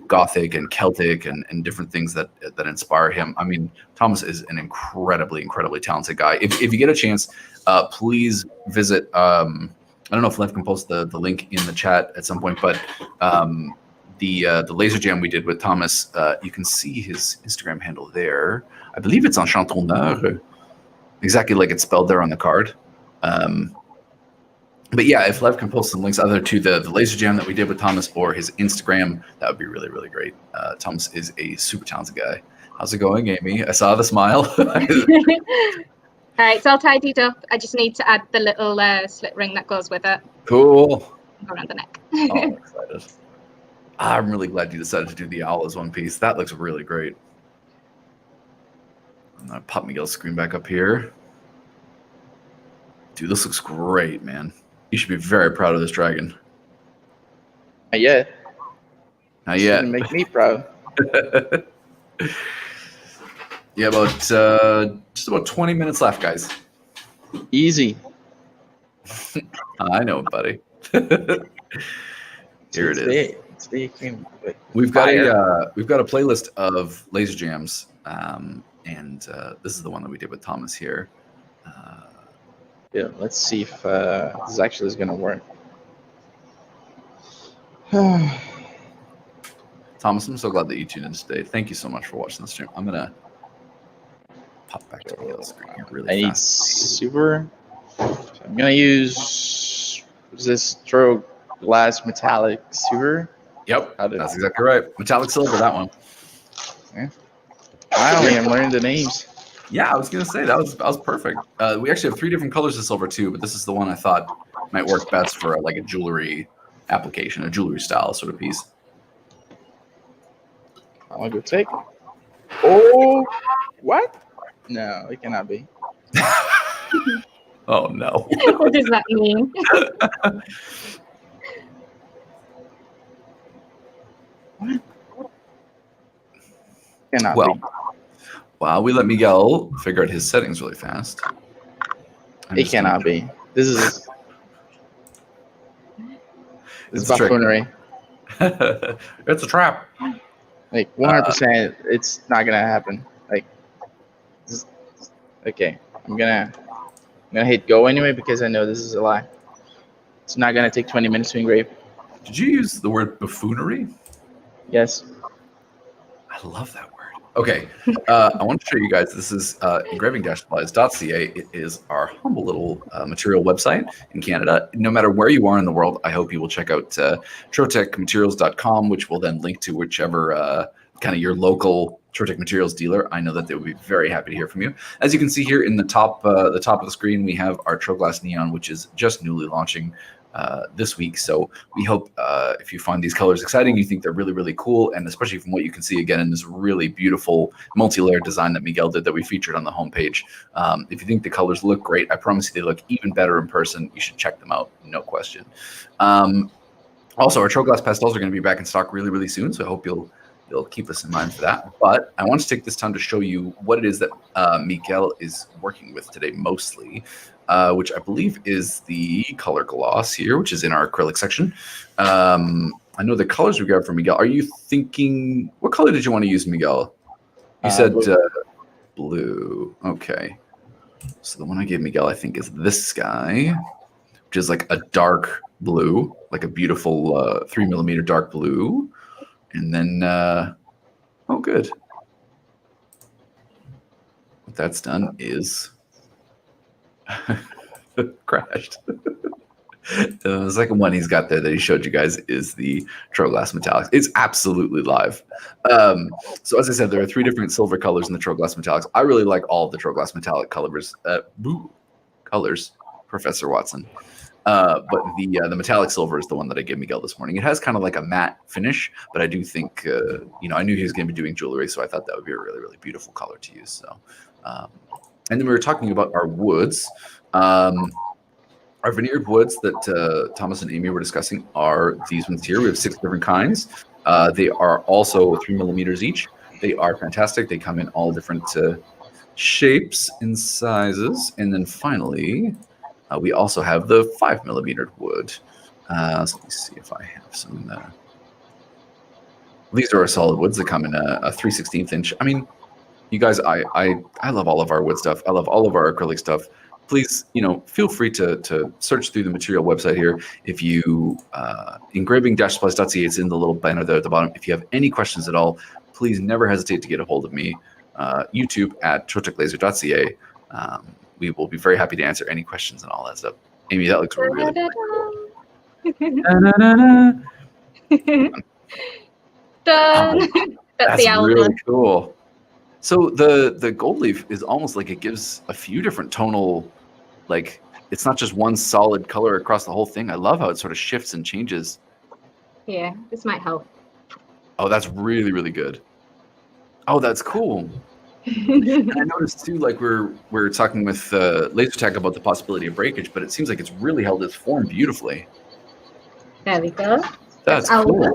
Gothic and Celtic and different things that inspire him. I mean, Thomas is an incredibly talented guy. If you get a chance, please visit. I don't know if Lev can post the link in the chat at some point, but the laser jam we did with Thomas, you can see his Instagram handle there. I believe it's Enchanteur, exactly like it's spelled there on the card. But yeah, if Lev can post some links either to the laser jam that we did with Thomas or his Instagram, that would be really, really great. Thomas is a super talented guy. How's it going, Amy? I saw the smile. All right, it's all tidied up. I just need to add the little slit ring that goes with it. Cool. Around the neck. Oh, I'm excited. I'm really glad you decided to do the owl as one piece. That looks really great. I'm gonna pop Miguel's screen back up here. Dude, this looks great, man. You should be very proud of this dragon. not yet. Not yet. Shouldn't make me proud. Yeah, just about 20 minutes left, guys. Easy. I know, buddy. Here it is. Today came like We've got fire. a playlist of laser jams, and this is the one that we did with Thomas here. Yeah, let's see if this actually is gonna work. Thomas, I'm so glad that you tuned in today. Thank you so much for watching the stream. I'm gonna pop back to the screen here really I need fast. super. So I'm gonna use this throw glass metallic silver. Yep, How did- that's exactly right. Metallic silver, that one. Finally, I'm learning the names. Yeah, I was gonna say that was perfect. We actually have 3 different colors of silver too, but this is the one I thought might work best for like a jewelry application, a jewelry style sort of piece. I'm gonna go take. Oh, what? No, it cannot be. Oh no. What does that mean? Cannot Well, be. wow, we let Miguel figure out his settings really fast. It cannot be. This is It's a trick. buffoonery. It's a trap. Like 100%, it's not gonna happen. Like, okay, I'm gonna hit go anyway because I know this is a lie. It's not gonna take 20 minutes to engrave. Did you use the word buffoonery? Yes. I love that word. Okay, I want to show you guys. This is engraving-supplies.ca. It is our humble little material website in Canada. No matter where you are in the world, I hope you will check out trotecmaterials.com, which will then link to whichever kind of your local Trotec Materials dealer. I know that they would be very happy to hear from you. As you can see here in the top of the screen, we have our Troglass Neon, which is just newly launching this week. So we hope if you find these colors exciting, you think they're really, really cool, and especially from what you can see again in this really beautiful multi-layered design that Miguel did that we featured on the homepage. If you think the colors look great, I promise you they look even better in person. You should check them out, no question. Also, our Troglass pastels are going to be back in stock really, really soon, so I hope you'll keep us in mind for that. But I want to take this time to show you what it is that Miguel is working with today mostly. Which I believe is the color gloss here, which is in our acrylic section. I know the colors we grabbed from Miguel. Are you thinking, what color did you want to use, Miguel? You said blue. Okay. So the one I gave Miguel, I think, is this guy, which is like a dark blue, like a beautiful 3mm dark blue. And then, oh, good. What that's done is crashed. The second one he's got there that he showed you guys is the Troglass Metallics. It's absolutely live. So as I said, there are 3 different silver colors in the Troglass Metallics. I really like all of the Troglass Metallic colors. Colors, Professor Watson. But the metallic silver is the one that I gave Miguel this morning. It has kind of like a matte finish, but I do think I knew he was going to be doing jewelry, so I thought that would be a really, really beautiful color to use. So. And then we were talking about our woods. Our veneered woods that Thomas and Amy were discussing are these ones here. We have 6 different kinds. They are also 3mm each. They are fantastic. They come in all different shapes and sizes. And then finally, we also have the 5mm wood. So let me see if I have some. These are our solid woods that come in a 3/16 inch. I mean, you guys, I love all of our wood stuff. I love all of our acrylic stuff. Please, feel free to search through the material website here. If you engraving-supplies.ca, it's in the little banner there at the bottom. If you have any questions at all, please never hesitate to get a hold of me. YouTube at troteclaser.ca. We will be very happy to answer any questions and all that stuff. Amy, that looks really cool. Done. That's the album. Really cool. So the gold leaf is almost like it gives a few different tonal, like it's not just one solid color across the whole thing. I love how it sort of shifts and changes. Yeah, this might help. Oh, that's really, really good. Oh, that's cool. And I noticed too, like we're talking with Lasertech about the possibility of breakage, but it seems like it's really held its form beautifully. There we go. That's cool.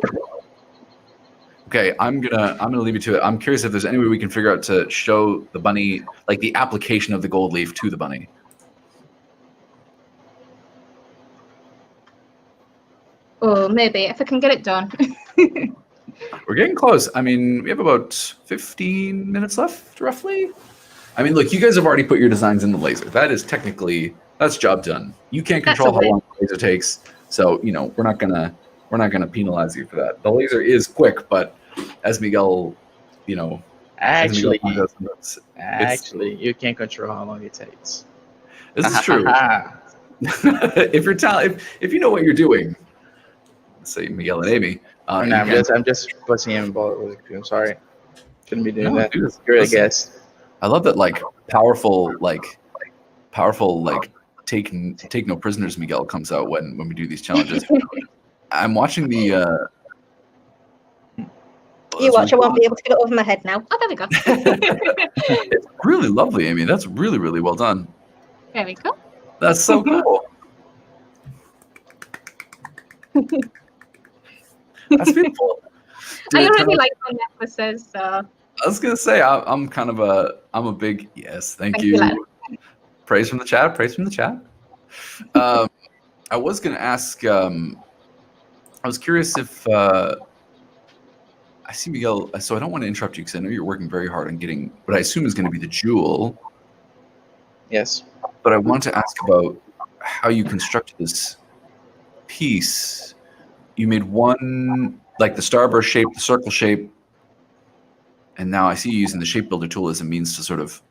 Okay, I'm gonna leave you to it. I'm curious if there's any way we can figure out to show the bunny, like the application of the gold leaf to the bunny. Oh, maybe if I can get it done. We're getting close. I mean, we have about 15 minutes left, roughly. I mean, look, you guys have already put your designs in the laser. That's job done. You can't control how long the laser takes, so we're not gonna penalize you for that. The laser is quick, but as Miguel, actually, you can't control how long it takes. This is true. If you know what you're doing, say Miguel and Amy. I'm just pushing him. I'm sorry, shouldn't be doing that. You're a guest. I love that, powerful, take no prisoners. Miguel comes out when we do these challenges. I'm watching the. You watch, I won't be able to get it over my head now. Oh, there we go. It's really lovely, Amy. That's really, really well done. There we go. That's so cool. That's beautiful. I already like my necklaces, so. I was gonna say I'm a big yes. Thank you. Praise from the chat. Praise from the chat. I was going to ask. I was curious if I see Miguel. So I don't want to interrupt you because I know you're working very hard on getting what I assume is going to be the jewel. Yes. But I want to ask about how you constructed this piece. You made one, like the starburst shape, the circle shape, and now I see you using the shape builder tool as a means to sort of.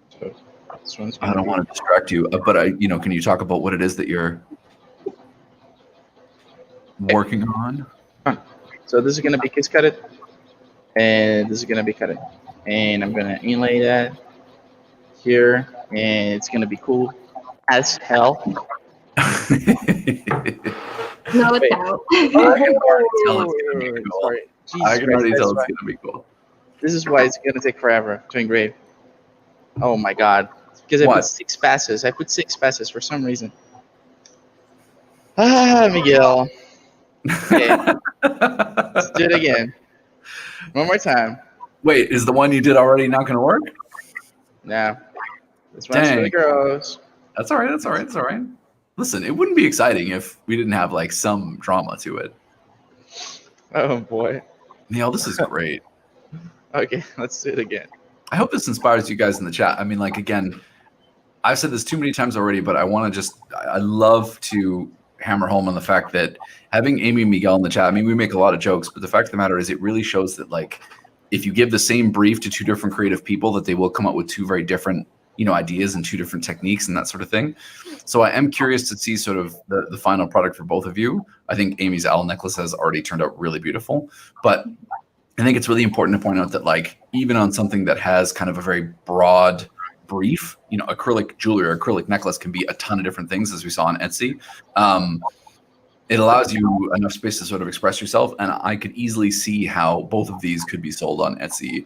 So this one's I don't want to distract you, but can you talk about what it is that you're working on? So this is gonna be kiss cutted, and this is gonna be cutted, and I'm gonna inlay that here, and it's gonna be cool as hell. No Wait. doubt. I can already tell it's gonna be cool. Sorry. Jesus I can already Christ, tell that's it's why- gonna be cool. This is why it's gonna take forever to engrave. Oh my god. Because I What? put 6 passes. I put 6 passes for some reason. Ah, Miguel. Okay, let's do it again. One more time. Wait, is the one you did already not going to work? Now, this one's for the Dang. girls. That's all right. That's all right. That's all right. Listen, it wouldn't be exciting if we didn't have like some drama to it. Oh boy. Neil, this is great. Okay, let's do it again. I hope this inspires you guys in the chat. I mean, like, again, I've said this too many times already, but I love to hammer home on the fact that having Amy and Miguel in the chat, I mean, we make a lot of jokes, but the fact of the matter is it really shows that, like, if you give the same brief to 2 different creative people, that they will come up with 2 very different, ideas and 2 different techniques and that sort of thing. So I am curious to see sort of the final product for both of you. I think Amy's owl necklace has already turned out really beautiful, but I think it's really important to point out that, like, even on something that has kind of a very broad brief, acrylic jewelry or acrylic necklace can be a ton of different things, as we saw on Etsy. It allows you enough space to sort of express yourself, and I could easily see how both of these could be sold on Etsy,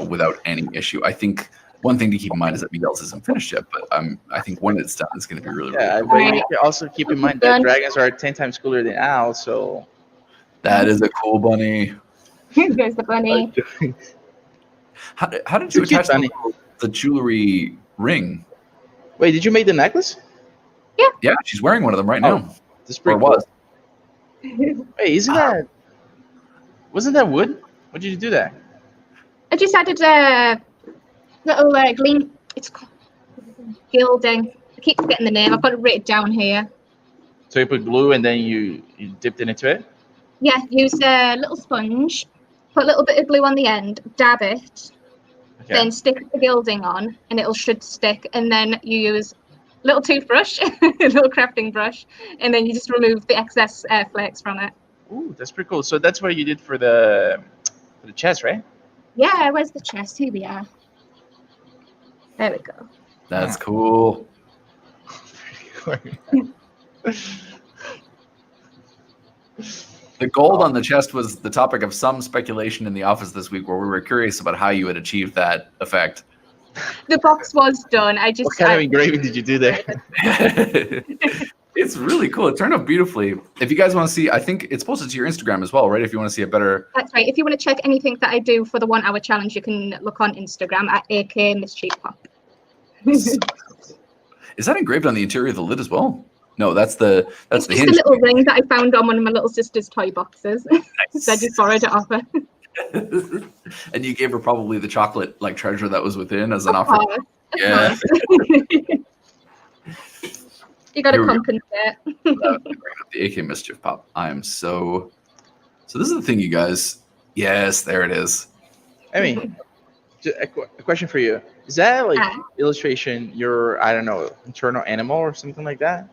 without any issue. I think one thing to keep in mind is that Miguel's isn't finished yet, but I think when it's done, it's going to be really, Yeah, really cool. but you can also keep in mind that dragons are 10 times cooler than owls, so. That is a cool bunny. There's the bunny. How did It's a you cute attach bunny. the jewelry ring? Wait, did you make the necklace? Yeah, she's wearing one of them right now. This Or pretty cool. was. Wait, wasn't that wood? When did you do that? I just added a little gleam. It's called gilding. I keep forgetting the name. I've got it written down here. So you put glue and then you dipped it into it? Yeah, use a little sponge, put a little bit of glue on the end, dab it, Okay. then stick the gilding on, and it should stick. And then you use a little toothbrush, a little crafting brush, and then you just remove the excess flakes from it. Ooh, that's pretty cool. So that's what you did for the chest, right? Yeah, where's the chest? Here we are. There we go. That's cool. The gold on the chest was the topic of some speculation in the office this week, where we were curious about how you had achieved that effect. The box was done. I just What kind of engraving did you do there? It's really cool. It turned out beautifully. If you guys want to see, I think it's posted to your Instagram as well, right? If you want to see a better. That's right. If you want to check anything that I do for the 1 hour challenge, you can look on Instagram at AK Mischief Pop. Is that engraved on the interior of the lid as well? No, that's the It's the just a hinge. little ring that I found on one of my little sister's toy boxes. So I just borrowed it off her. And you gave her probably the chocolate like treasure that was within as an Of offer. course, of Yeah. course. You got Here to we go. compensate. The AK Mischief Pop. I am so this is the thing, you guys. Yes, there it is. I mean, a question for you. Is that like Ah. illustration your, I don't know, internal animal or something like that?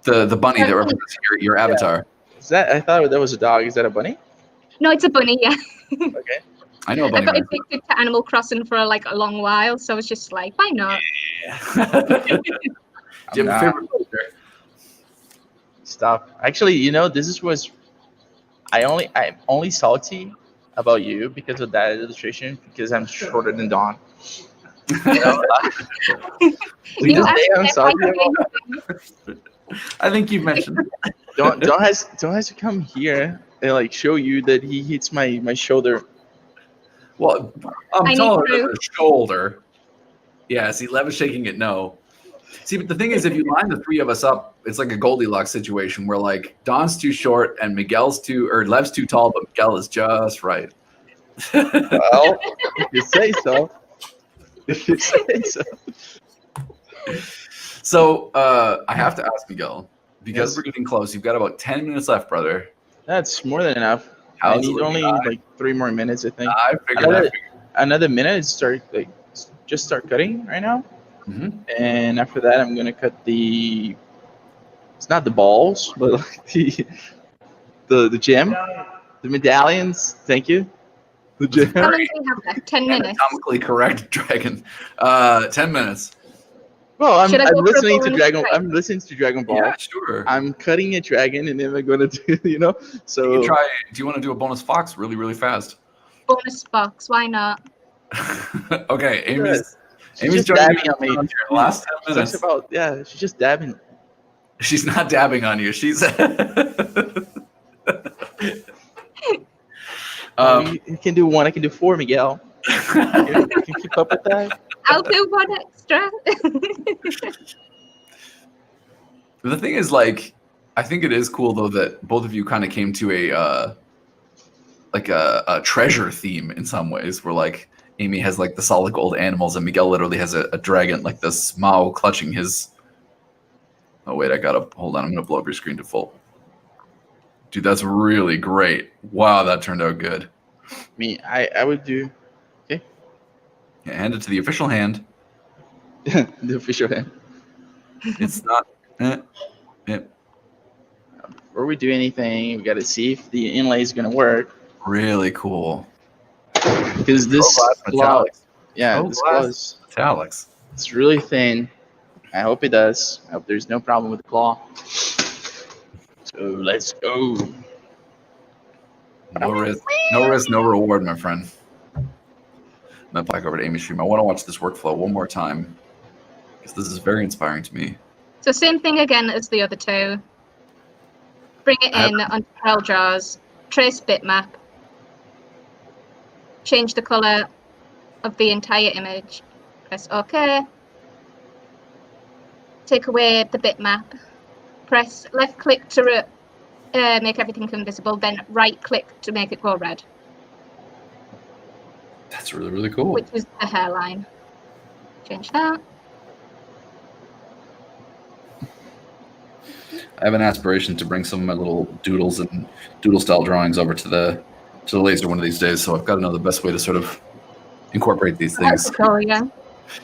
The bunny that represents your avatar. Is that, I thought that was a dog. Is that a bunny? No, it's a bunny, yeah. Okay. I know a I bunny. got man. addicted to Animal Crossing for like a long while, so I was just like, why not? Do you have a Nah. favorite character? Stop. Actually, this was I'm only salty about you because of that illustration because I'm shorter than Dawn. You Just asked say I'm me salty if I about could- I think you've mentioned it. Dawn has to come here and like show you that he hits my shoulder. Well, I'm I need taller than proof. the shoulder. Yeah, see, Lev is shaking it no. See, but the thing is, if you line the three of us up, it's like a Goldilocks situation where like Don's too short and Lev's too tall, but Miguel is just right. Well, if you say so. If you say so. So I have to ask Miguel, because Yes. we're getting close. You've got about 10 minutes left, brother. That's more than enough. I How's it need looking? only like 3 more minutes, I think. I figured Another minute, start cutting right now. Mhm. And after that, I'm gonna cut it's not the balls, but like the gem, the medallions. Thank you. The gem. How long do we have left? 10 minutes. Anatomically correct, Dragon. 10 minutes. Well, I'm Should I go for a listening to bonus Dragon. strike? I'm listening to Dragon Ball. Yeah, sure. I'm cutting a dragon, and then I'm gonna do, You So can try. Do you want to do a bonus fox really, really fast? Bonus box, why not? Okay, Amy's she's just joining dabbing you on me. in the last 10 minutes. She's just dabbing. She's not dabbing on you. She's. You can do one. I can do 4, Miguel. You can keep up with that. I'll do one extra. The thing is, like, I think it is cool though that both of you kind of came to a treasure theme in some ways, where like Amy has like the solid gold animals, and Miguel literally has a dragon, like this Mao clutching his. Oh wait, hold on. I'm gonna blow up your screen to full. Dude, that's really great. Wow, that turned out good. I would do Yeah, hand it to the official hand. the official hand. It's not. Before we do anything, we got to see if the inlay is gonna work. Really cool. Because this Glass claw, metallics. this claw is Metallics. it's really thin. I hope it does. I hope there's no problem with the claw. So let's go. No risk, no reward, my friend. I'm gonna back over to Amy's stream. I want to watch this workflow one more time because this is very inspiring to me. So same thing again as the other two. Bring it in onto Pearl jars, trace bitmap, change the color of the entire image, press OK, take away the bitmap, press left click to make everything invisible, then right click to make it go red, That's really, really cool. which is the hairline. Change that. I have an aspiration to bring some of my little doodles and doodle style drawings over to the laser one of these days. So I've got to know the best way to sort of incorporate these things. That's cool, yeah.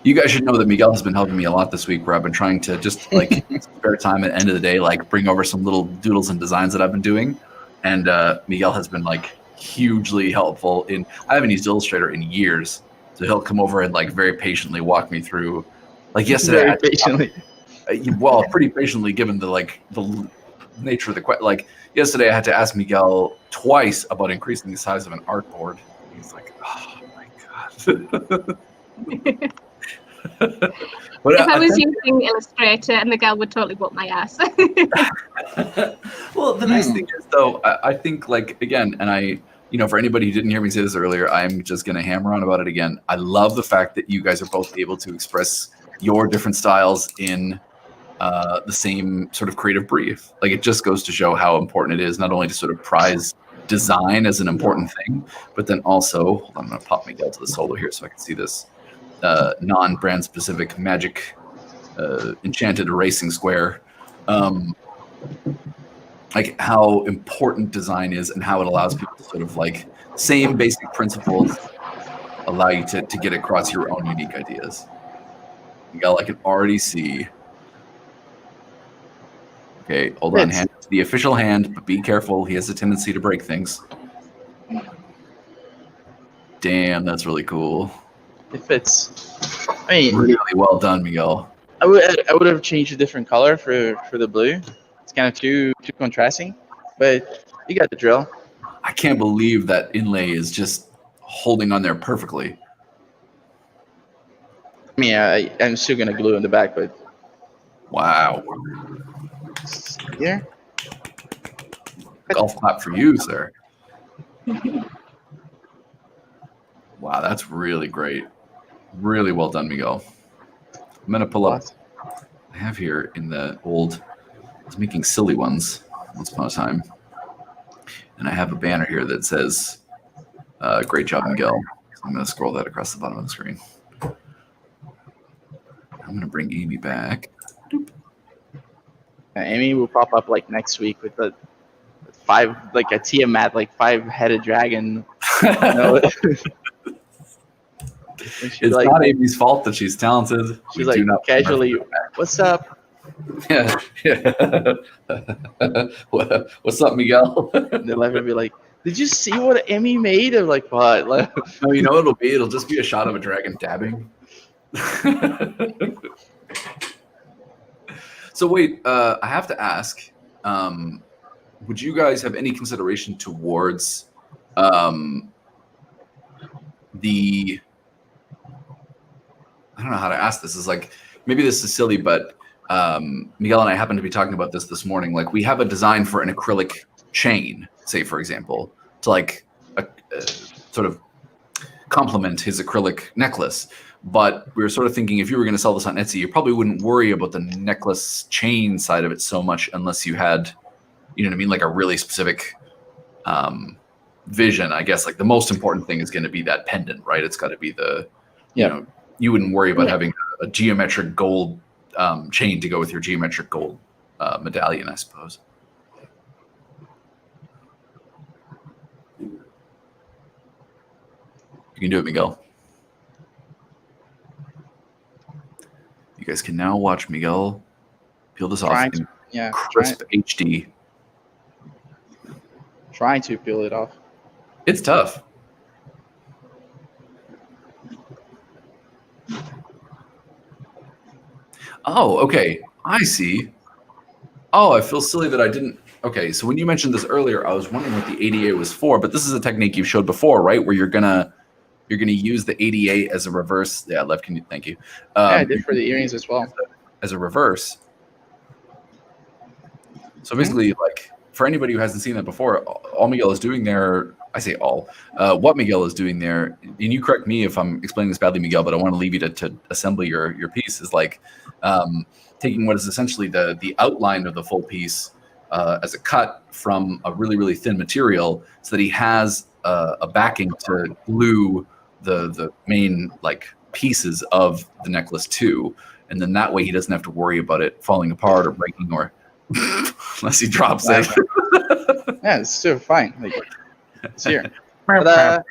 You guys should know that Miguel has been helping me a lot this week, where I've been trying to just like spare time at the end of the day, like bring over some little doodles and designs that I've been doing. And Miguel has been like hugely helpful I haven't used Illustrator in years. So he'll come over and like very patiently walk me through, like yesterday. Very patiently. Well, pretty patiently, given the nature of the question. Like yesterday, I had to ask Miguel twice about increasing the size of an artboard. He's like, "Oh my god!" But If I was using Illustrator, Miguel would totally whoop my ass. Well, the nice thing is, though, I think, like, again, and for anybody who didn't hear me say this earlier, I'm just going to hammer on about it again. I love the fact that you guys are both able to express your different styles in the same sort of creative brief. Like, it just goes to show how important it is not only to sort of prize design as an important thing, but then also, hold on, I'm going to pop Miguel to the solo here so I can see this non-brand specific magic enchanted erasing square. Like how important design is and how it allows people to sort of like same basic principles allow you to get across your own unique ideas. Miguel, I can already see. Okay, hold on, hand to the official hand, but be careful. He has a tendency to break things. Damn, that's really cool. It fits. I mean, Really well done, Miguel. I would have changed a different color for the blue. It's kind of too contrasting, but you got the drill. I can't believe that inlay is just holding on there perfectly. I mean, I'm still gonna glue in the back, but Wow. here. Golf clap for you, sir. Wow, that's really great. Really well done, Miguel. I'm gonna pull up. Awesome. I have here in the old. I was making silly ones once upon a time, and I have a banner here that says, "Great job, Miguel." So I'm gonna scroll that across the bottom of the screen. I'm gonna bring Amy back. Amy will pop up like next week with the 5, like a Tiamat, like 5-headed dragon. No. It's like, not Amy's fault that she's talented. She's like casually, "What's up?" Yeah. What's up, Miguel? And they'll ever be like, "Did you see what Amy made?" I'm like, "What?" Like, No, you know what it'll be? It'll just be a shot of a dragon dabbing. So wait, I have to ask, would you guys have any consideration towards the, I don't know how to ask this. It's like, maybe this is silly, but Miguel and I happened to be talking about this morning. Like, we have a design for an acrylic chain, say, for example, to like sort of complement his acrylic necklace. But we were sort of thinking, if you were going to sell this on Etsy, you probably wouldn't worry about the necklace chain side of it so much unless you had, you know what I mean, like a really specific vision. I guess like the most important thing is going to be that pendant, right? It's got to be the, you know, you wouldn't worry about having a geometric gold chain to go with your geometric gold medallion, I suppose. You can do it, Miguel. You guys can now watch Miguel peel this off in crisp HD. Trying to peel it off. It's tough. Oh, okay. I see. Oh, I feel silly that I didn't. Okay, so when you mentioned this earlier, I was wondering what the ADA was for, but this is a technique you've showed before, right? Where you're gonna use the ADA as a reverse. Yeah, left. Can you? Thank you. Yeah, I did for the earrings as well. As a reverse. So basically, like, for anybody who hasn't seen that before, all Miguel is doing there, I say all, what Miguel is doing there, and you correct me if I'm explaining this badly, Miguel, but I want to leave you to assemble your piece, is like taking what is essentially the outline of the full piece as a cut from a really, really thin material so that he has a backing to glue the main like pieces of the necklace to, and then that way he doesn't have to worry about it falling apart or breaking or unless he drops it. Yeah, it's still fine. Like, it's here. Hold on,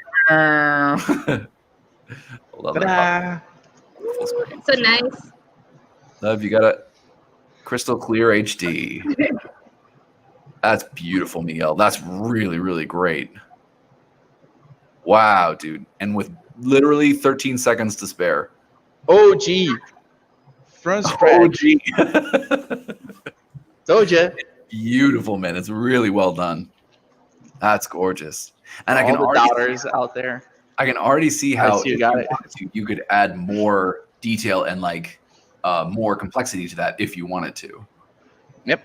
Ta-da! full screen. So nice. Love, you got a crystal clear HD. That's beautiful, Miguel. That's really, really great. Wow, dude. And with literally 13 seconds to spare. OG. Front stretch. OG. Told ya. Beautiful, man. It's really well done. That's gorgeous. And I All can the already doubters out there. I can already see how you got it. You could add more detail and like more complexity to that if you wanted to. Yep.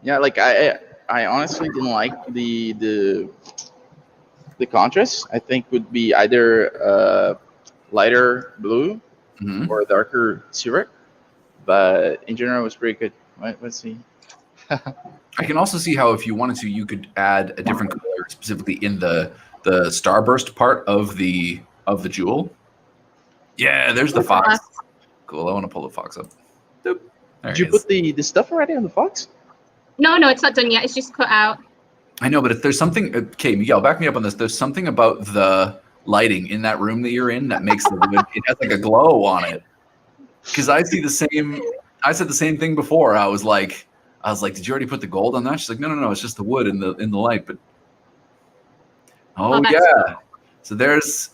Yeah, like I honestly didn't like the contrast. I think would be either lighter blue Mhm. or darker silver, but in general it was pretty good. Let's see. I can also see how if you wanted to, you could add a different color specifically in the starburst part of the jewel. Yeah, there's the fox. Cool. I want to pull the fox up. Doop. There Did he you is. put the stuff already on the fox? No, it's not done yet. It's just cut out. I know, but if there's something, okay, Miguel, back me up on this. There's something about the lighting in that room that you're in that makes the wood, it has like a glow on it. Because I see the same. I said the same thing before. I was like, did you already put the gold on that? She's like, no, it's just the wood in the light. But oh that's yeah, so there's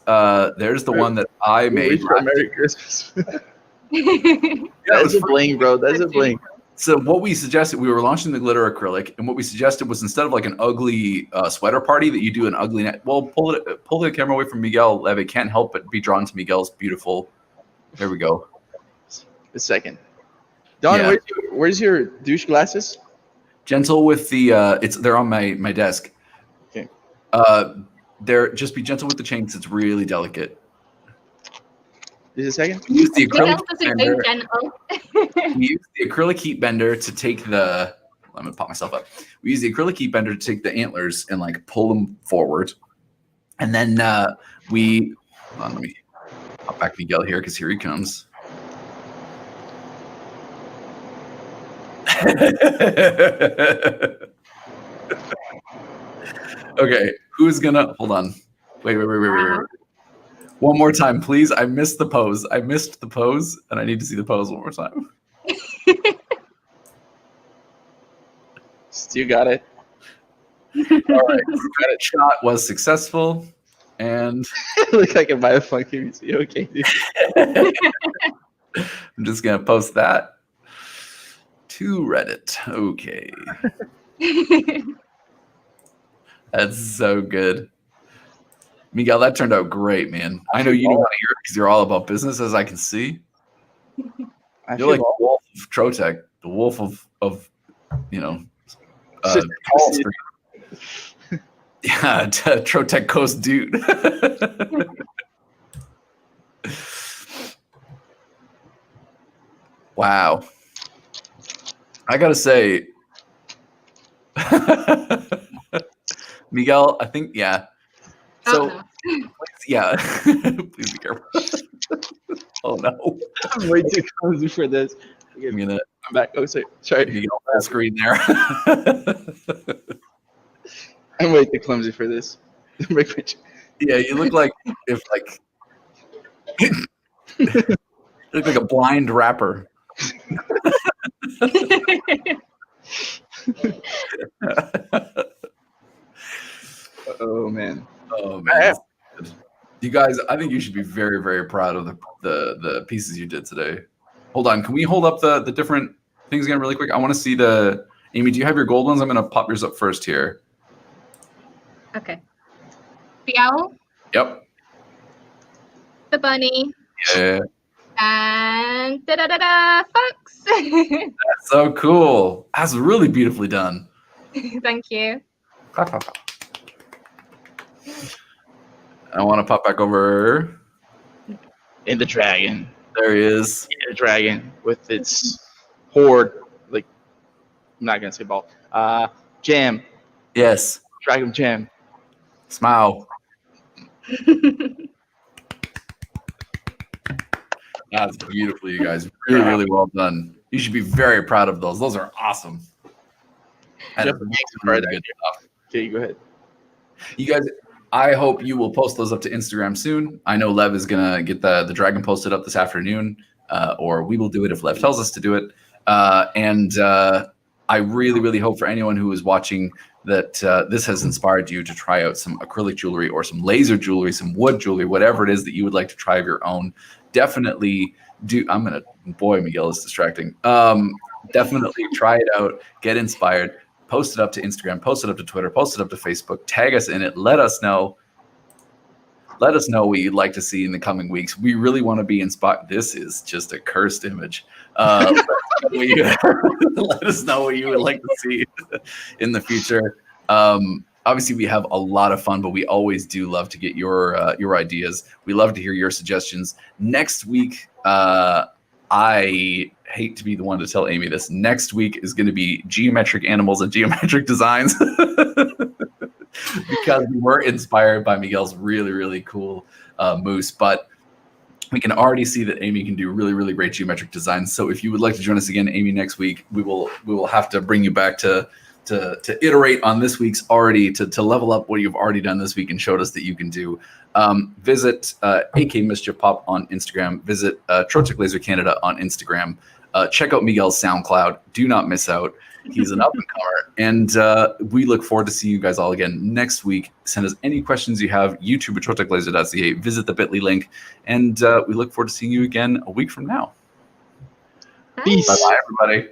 the one that I made. Merry Christmas. Yeah, That's a bling, bro. That's a bling. So what we suggested, we were launching the glitter acrylic, and what we suggested was instead of like an ugly sweater party that you do an ugly net. Well, pull the camera away from Miguel. Leve can't help but be drawn to Miguel's beautiful. There we go. A second. Don, Yeah. where's your douche glasses? Gentle with the they're on my desk. Okay. Just be gentle with the chains. It's really delicate. Just a second. We use the acrylic Miguel doesn't bender. do gentle. We use the acrylic heat bender to take the. I'm gonna pop myself up. We use the acrylic heat bender to take the antlers and like pull them forward, and then we. Hold on, let me pop back Miguel here because here he comes. Okay, who's gonna hold on? Wait. One more time, please. I missed the pose. I missed the pose, and I need to see the pose one more time. Still got it. All right, credit shot was successful, and Look like a biofunky. Okay, dude. I'm just gonna post that to Reddit. Okay, that's so good. Miguel, that turned out great, man. I know you don't want to hear it because you're all about business, as I can see. I You're like feel the wolf of Trotec, the wolf of you know, Shit. Wall Street. Yeah, Trotec Coast dude. Wow. I gotta say, Miguel, I think, yeah. So, Oh, yeah, please be careful. Oh no, I'm way too clumsy for this. I'm gonna I'm back. Oh, sorry. Miguel full screen there. I'm way too clumsy for this. Make my Yeah, you look like if like you look like a blind rapper. Oh man. Oh man, you guys, I think you should be very, very proud of the pieces you did today. Hold on, can we hold up the different things again really quick? I want to see the Amy. Do you have your gold ones? I'm gonna pop yours up first here. okay. The owl, Yep. the bunny, Yeah. and da-da-da-da, fox. That's so cool. That's really beautifully done. Thank you. I want to pop back over. And the dragon. There he is. The dragon with its horde. Like, I'm not gonna say ball. Jam. Yes. Dragon jam. Smile. That's beautiful, you guys. Really, really well done. You should be very proud of those. Those are awesome. That is really good stuff. Okay, go ahead. You guys, I hope you will post those up to Instagram soon. I know Lev is gonna get the dragon posted up this afternoon, or we will do it if Lev tells us to do it. And I really, really hope for anyone who is watching that this has inspired you to try out some acrylic jewelry or some laser jewelry, some wood jewelry, whatever it is that you would like to try of your own. Definitely do. Boy, Miguel is distracting. Definitely try it out. Get inspired. Post it up to Instagram. Post it up to Twitter. Post it up to Facebook. Tag us in it. Let us know. Let us know what you'd like to see in the coming weeks. We really want to be inspired. This is just a cursed image. Let us know what you would like to see in the future. Obviously, we have a lot of fun, but we always do love to get your ideas. We love to hear your suggestions. Next week, I hate to be the one to tell Amy this. Next week is going to be geometric animals and geometric designs. Because we were inspired by Miguel's really, really cool moose. But we can already see that Amy can do really, really great geometric designs. So if you would like to join us again, Amy, next week, we will have to bring you back to iterate on this week's already, to level up what you've already done this week and showed us that you can do. Visit AK Mischief Pop on Instagram. Visit Trotec Laser Canada on Instagram. Check out Miguel's SoundCloud. Do not miss out. He's an up-and-comer. And we look forward to seeing you guys all again next week. Send us any questions you have. YouTube at troteclaser.ca. Visit the bit.ly link. And we look forward to seeing you again a week from now. Peace. Bye-bye, everybody.